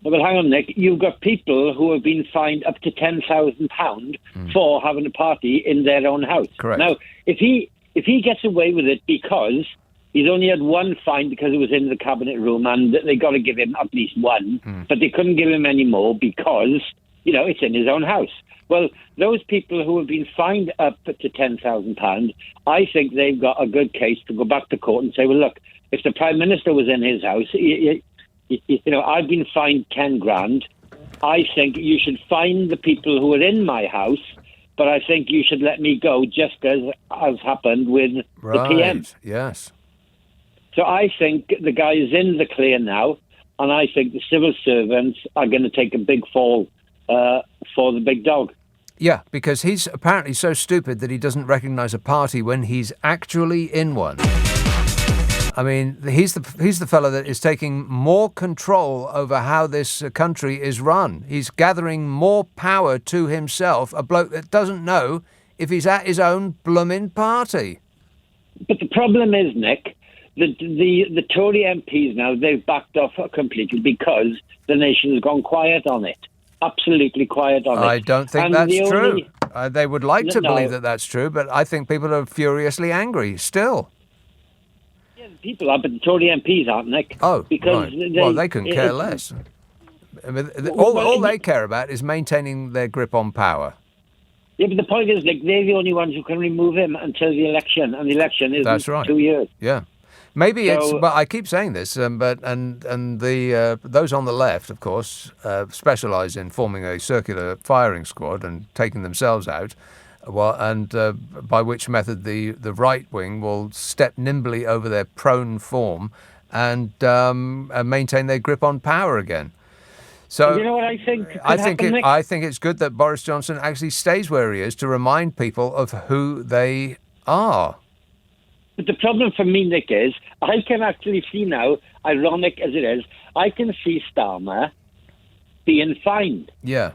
No, but hang on, Nick. You've got people who have been fined up to £10,000 for having a party in their own house. Correct. Now, if he gets away with it because he's only had one fine because it was in the cabinet room and they got to give him at least one, but they couldn't give him any more because, it's in his own house. Well, those people who have been fined up to £10,000, I think they've got a good case to go back to court and say, well, look, if the Prime Minister was in his house, I've been fined 10 grand. I think you should fine the people who are in my house, but I think you should let me go just as has happened with the PM. Yes. So I think the guy is in the clear now, and I think the civil servants are going to take a big fall for the big dog. Yeah, because he's apparently so stupid that he doesn't recognise a party when he's actually in one. I mean, he's the fellow that is taking more control over how this country is run. He's gathering more power to himself, a bloke that doesn't know if he's at his own blooming party. But the problem is, Nick, the Tory MPs now, they've backed off completely because the nation has gone quiet on it. Absolutely quiet on it. I don't think And that's the true. only- They would like to No. believe that that's true, but I think people are furiously angry still. Yeah, the people are, but the Tory MPs aren't, Nick. Oh, because right. They couldn't care less. I mean, all they care about is maintaining their grip on power. Yeah, but the point is, Nick, they're the only ones who can remove him until the election, and the election is That's right. 2 years. Yeah. Maybe So- it's, but I keep saying this, but the those on the left, of course, specialise in forming a circular firing squad and taking themselves out, by which method the right wing will step nimbly over their prone form and maintain their grip on power again. So You know what I think? I think it's good that Boris Johnson actually stays where he is to remind people of who they are. But the problem for me, Nick, is I can actually see now, ironic as it is, I can see Starmer being fined. Yeah.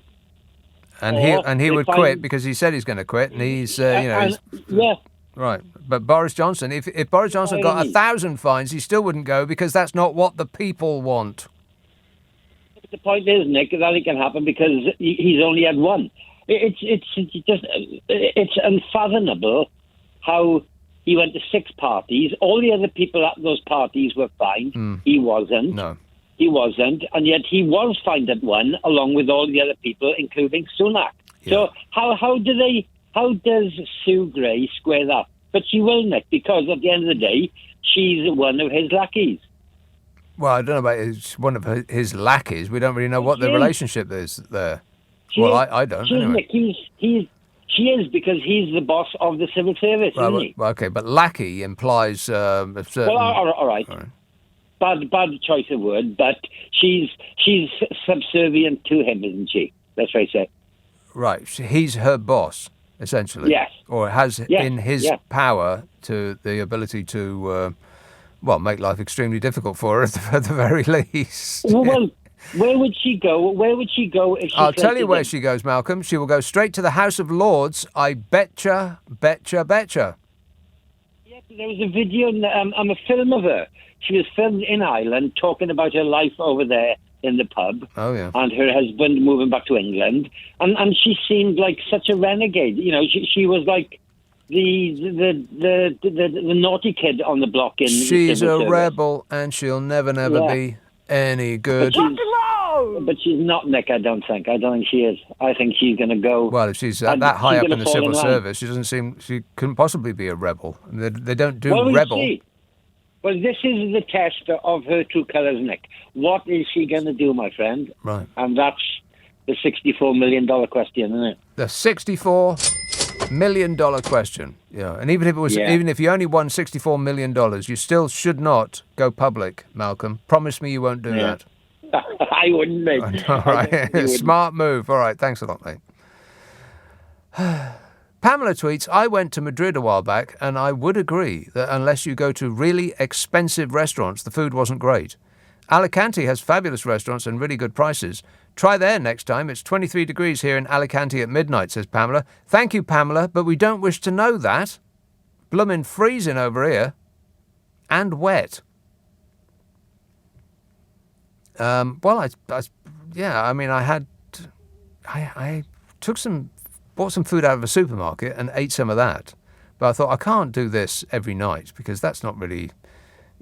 And Or he if would I'm- quit because he said he's going to quit, and he's Yeah. right. But Boris Johnson, if Boris Johnson got 1,000 fines, he still wouldn't go because that's not what the people want. But the point is, Nick, that it can happen because he's only had one. It's unfathomable how he went to 6 parties. All the other people at those parties were fined. He wasn't. No. He wasn't, and yet he was fined at one, along with all the other people, including Sunak. So how does Sue Gray square that? But she will, Nick, because at the end of the day, she's one of his lackeys. Well, I don't know about one of his lackeys. We don't really know what the She is. relationship is there. She Well, is. I don't, She's, anyway. Nick, she is because he's the boss of the civil service, isn't he? Well, okay, but lackey implies a certain... Well, all right. Bad choice of word, but she's subservient to him, isn't she? Let's face it. Right, he's her boss, essentially. Yes. Or has Yes, in his yeah. power to the ability to, make life extremely difficult for her at the very least. Well, where would she go? Where would she go if she I'll said tell to you where them- she goes, Malcolm. She will go straight to the House of Lords. I betcha, betcha, betcha. Yeah, there was a video, a film of her. She was filmed in Ireland talking about her life over there in the pub. Oh, yeah. And her husband moving back to England. And she seemed like such a renegade. You know, she was like the naughty kid on the block in the She's civil a service. rebel, and she'll never Yeah. be any good. But she's not, Nick, I don't think. I don't think she is. I think she's going to go... Well, if she's and that high she's up in gonna the fall civil line. service, she couldn't possibly be a rebel. I mean, they don't do Well, we'll rebel. see. Well, this is the test of her true colours, Nick. What is she going to do, my friend? Right. And that's the $64 million question, isn't it? The $64 million question. Yeah, and even if you only won $64 million, you still should not go public, Malcolm. Promise me you won't do that. I wouldn't, mate. All right. Smart move. All right. Thanks a lot, mate. Pamela tweets, I went to Madrid a while back, and I would agree that unless you go to really expensive restaurants, the food wasn't great. Alicante has fabulous restaurants and really good prices. Try there next time. It's 23 degrees here in Alicante at midnight, says Pamela. Thank you, Pamela, but we don't wish to know that. Bloomin' freezing over here. And wet. I bought some food out of a supermarket and ate some of that. But I thought, I can't do this every night because that's not really,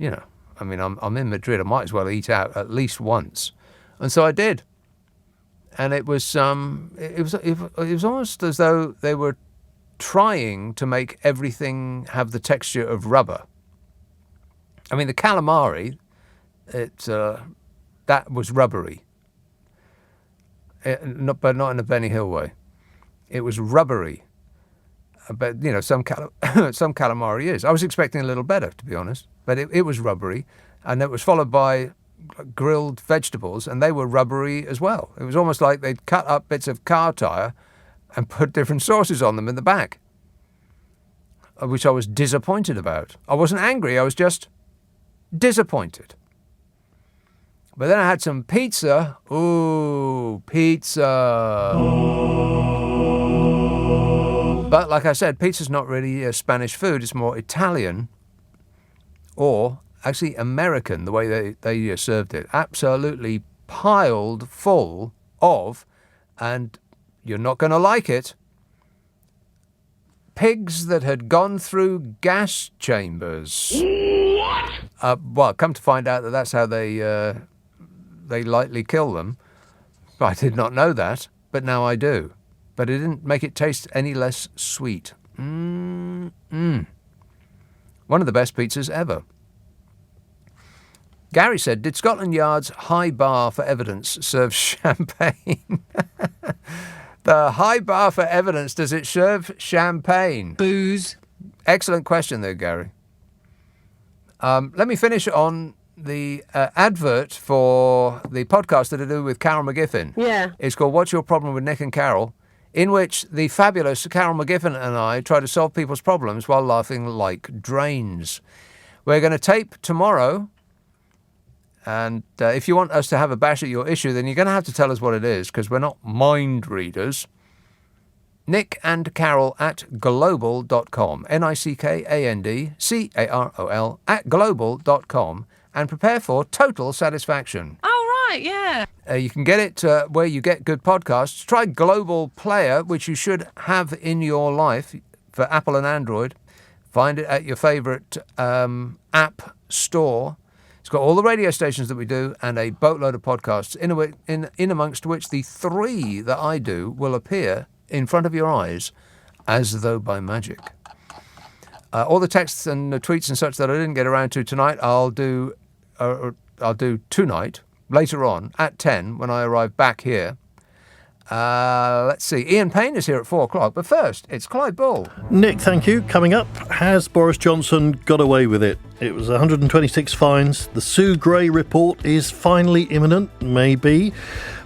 I'm in Madrid. I might as well eat out at least once. And so I did. And it was almost as though they were trying to make everything have the texture of rubber. I mean, the calamari, that was rubbery. But not in a Benny Hill way. It was rubbery. But, some calamari is. I was expecting a little better, to be honest. But it was rubbery. And it was followed by grilled vegetables, and they were rubbery as well. It was almost like they'd cut up bits of car tyre and put different sauces on them in the back, which I was disappointed about. I wasn't angry. I was just Disappointed. But then I had some pizza. Ooh, pizza. But like I said, pizza's not really Spanish food. It's more Italian or actually American, the way they served it. Absolutely piled full of, and you're not going to like it, pigs that had gone through gas chambers. What? Well, come to find out that that's how they lightly kill them. I did not know that, but now I do. But it didn't make it taste any less sweet. One of the best pizzas ever. Gary said, did Scotland Yard's high bar for evidence serve champagne? The high bar for evidence, does it serve champagne? Booze. Excellent question there, Gary. Let me finish on the advert for the podcast that I do with Carol McGiffin. Yeah. It's called What's Your Problem with Nick and Carol, in which the fabulous Carol McGiffin and I try to solve people's problems while laughing like drains. We're going to tape tomorrow, and if you want us to have a bash at your issue, then you're going to have to tell us what it is, because we're not mind readers. Nick and Carol at global.com. NickandCarol at global.com, and prepare for total satisfaction. Oh, right, yeah. You can get it where you get good podcasts. Try Global Player, which you should have in your life for Apple and Android. Find it at your favourite app store. It's got all the radio stations that we do and a boatload of podcasts, in amongst which the 3 that I do will appear in front of your eyes as though by magic. All the texts and the tweets and such that I didn't get around to tonight, I'll do tonight, later on, at 10, when I arrive back here. Let's see. Ian Payne is here at 4 o'clock, but first, it's Clyde Bull. Nick, thank you. Coming up, has Boris Johnson got away with it? It was 126 fines. The Sue Gray report is finally imminent, maybe.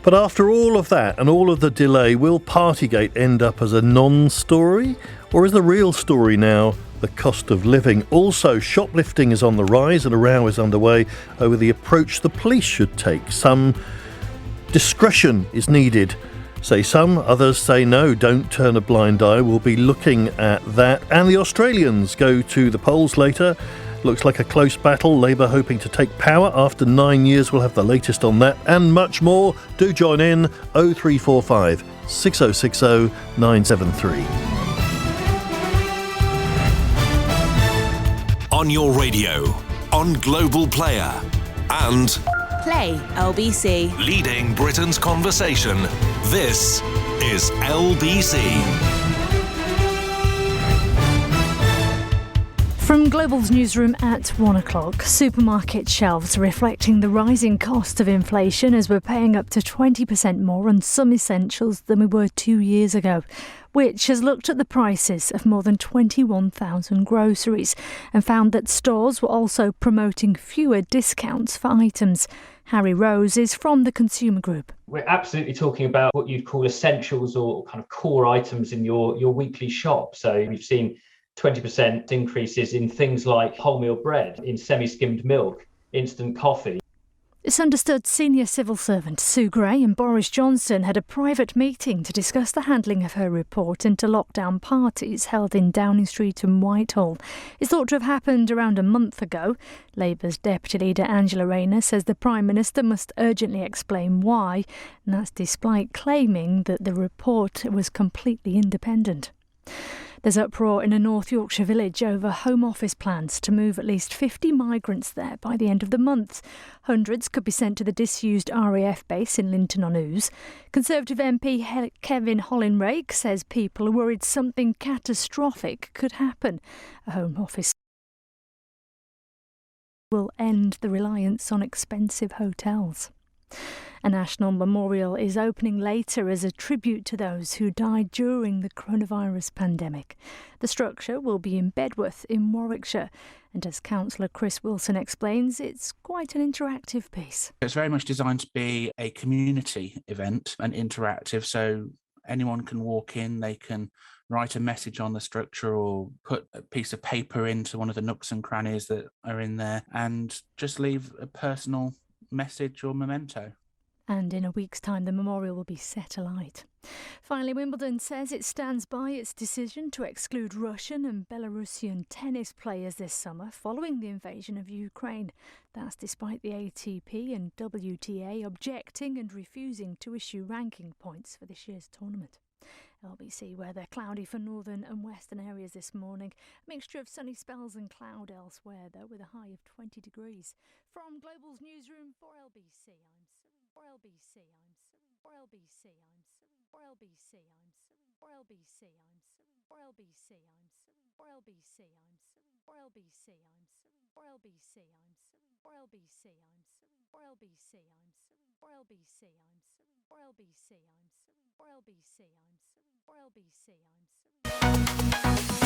But after all of that and all of the delay, will Partygate end up as a non-story? Or is the real story now the cost of living? Also, shoplifting is on the rise and a row is underway over the approach the police should take. Some discretion is needed, say some, others say no, don't turn a blind eye. We'll be looking at that. And the Australians go to the polls later. Looks like a close battle, Labour hoping to take power after 9 years. We'll have the latest on that and much more. Do join in 0345 6060 973. On your radio, on Global Player, and Play LBC. leading Britain's conversation. This is LBC. From Global's newsroom at 1 o'clock, supermarket shelves reflecting the rising cost of inflation as we're paying up to 20% more on some essentials than we were 2 years ago, which has looked at the prices of more than 21,000 groceries and found that stores were also promoting fewer discounts for items. Harry Rose is from the Consumer Group. We're absolutely talking about what you'd call essentials or kind of core items in your weekly shop. So we've seen 20% increases in things like wholemeal bread, in semi-skimmed milk, instant coffee. It's understood senior civil servant Sue Gray and Boris Johnson had a private meeting to discuss the handling of her report into lockdown parties held in Downing Street and Whitehall. It's thought to have happened around a month ago. Labour's Deputy Leader Angela Rayner says the Prime Minister must urgently explain why, and that's despite claiming that the report was completely independent. There's uproar in a North Yorkshire village over Home Office plans to move at least 50 migrants there by the end of the month. Hundreds could be sent to the disused RAF base in Linton-on-Ouse. Conservative MP Kevin Hollinrake says people are worried something catastrophic could happen. A Home Office will end the reliance on expensive hotels. A national memorial is opening later as a tribute to those who died during the coronavirus pandemic. The structure will be in Bedworth in Warwickshire, and as Councillor Chris Wilson explains, it's quite an interactive piece. It's very much designed to be a community event and interactive, so anyone can walk in, they can write a message on the structure or put a piece of paper into one of the nooks and crannies that are in there and just leave a personal message or memento. And in a week's time, the memorial will be set alight. Finally, Wimbledon says it stands by its decision to exclude Russian and Belarusian tennis players this summer following the invasion of Ukraine. That's despite the ATP and WTA objecting and refusing to issue ranking points for this year's tournament. LBC weather cloudy for northern and western areas this morning. A mixture of sunny spells and cloud elsewhere, though, with a high of 20 degrees. From Global's newsroom for LBC, I'm Serene. For LBC, I'm Serene. For LBC, I'm Serene. For LBC, I'm Serene. For LBC, I'm Serene. For LBC, I'm Serene. For LBC, I'm Serene. For LBC, I'm Serene. For LBC, I'm Serene. For LBC, I'm Serene. For LBC, I'm Serene. For LBC, I'm Serene. For LBC, I'm Serene. For LBC, I'm Serene. For LBC, I'm Serene.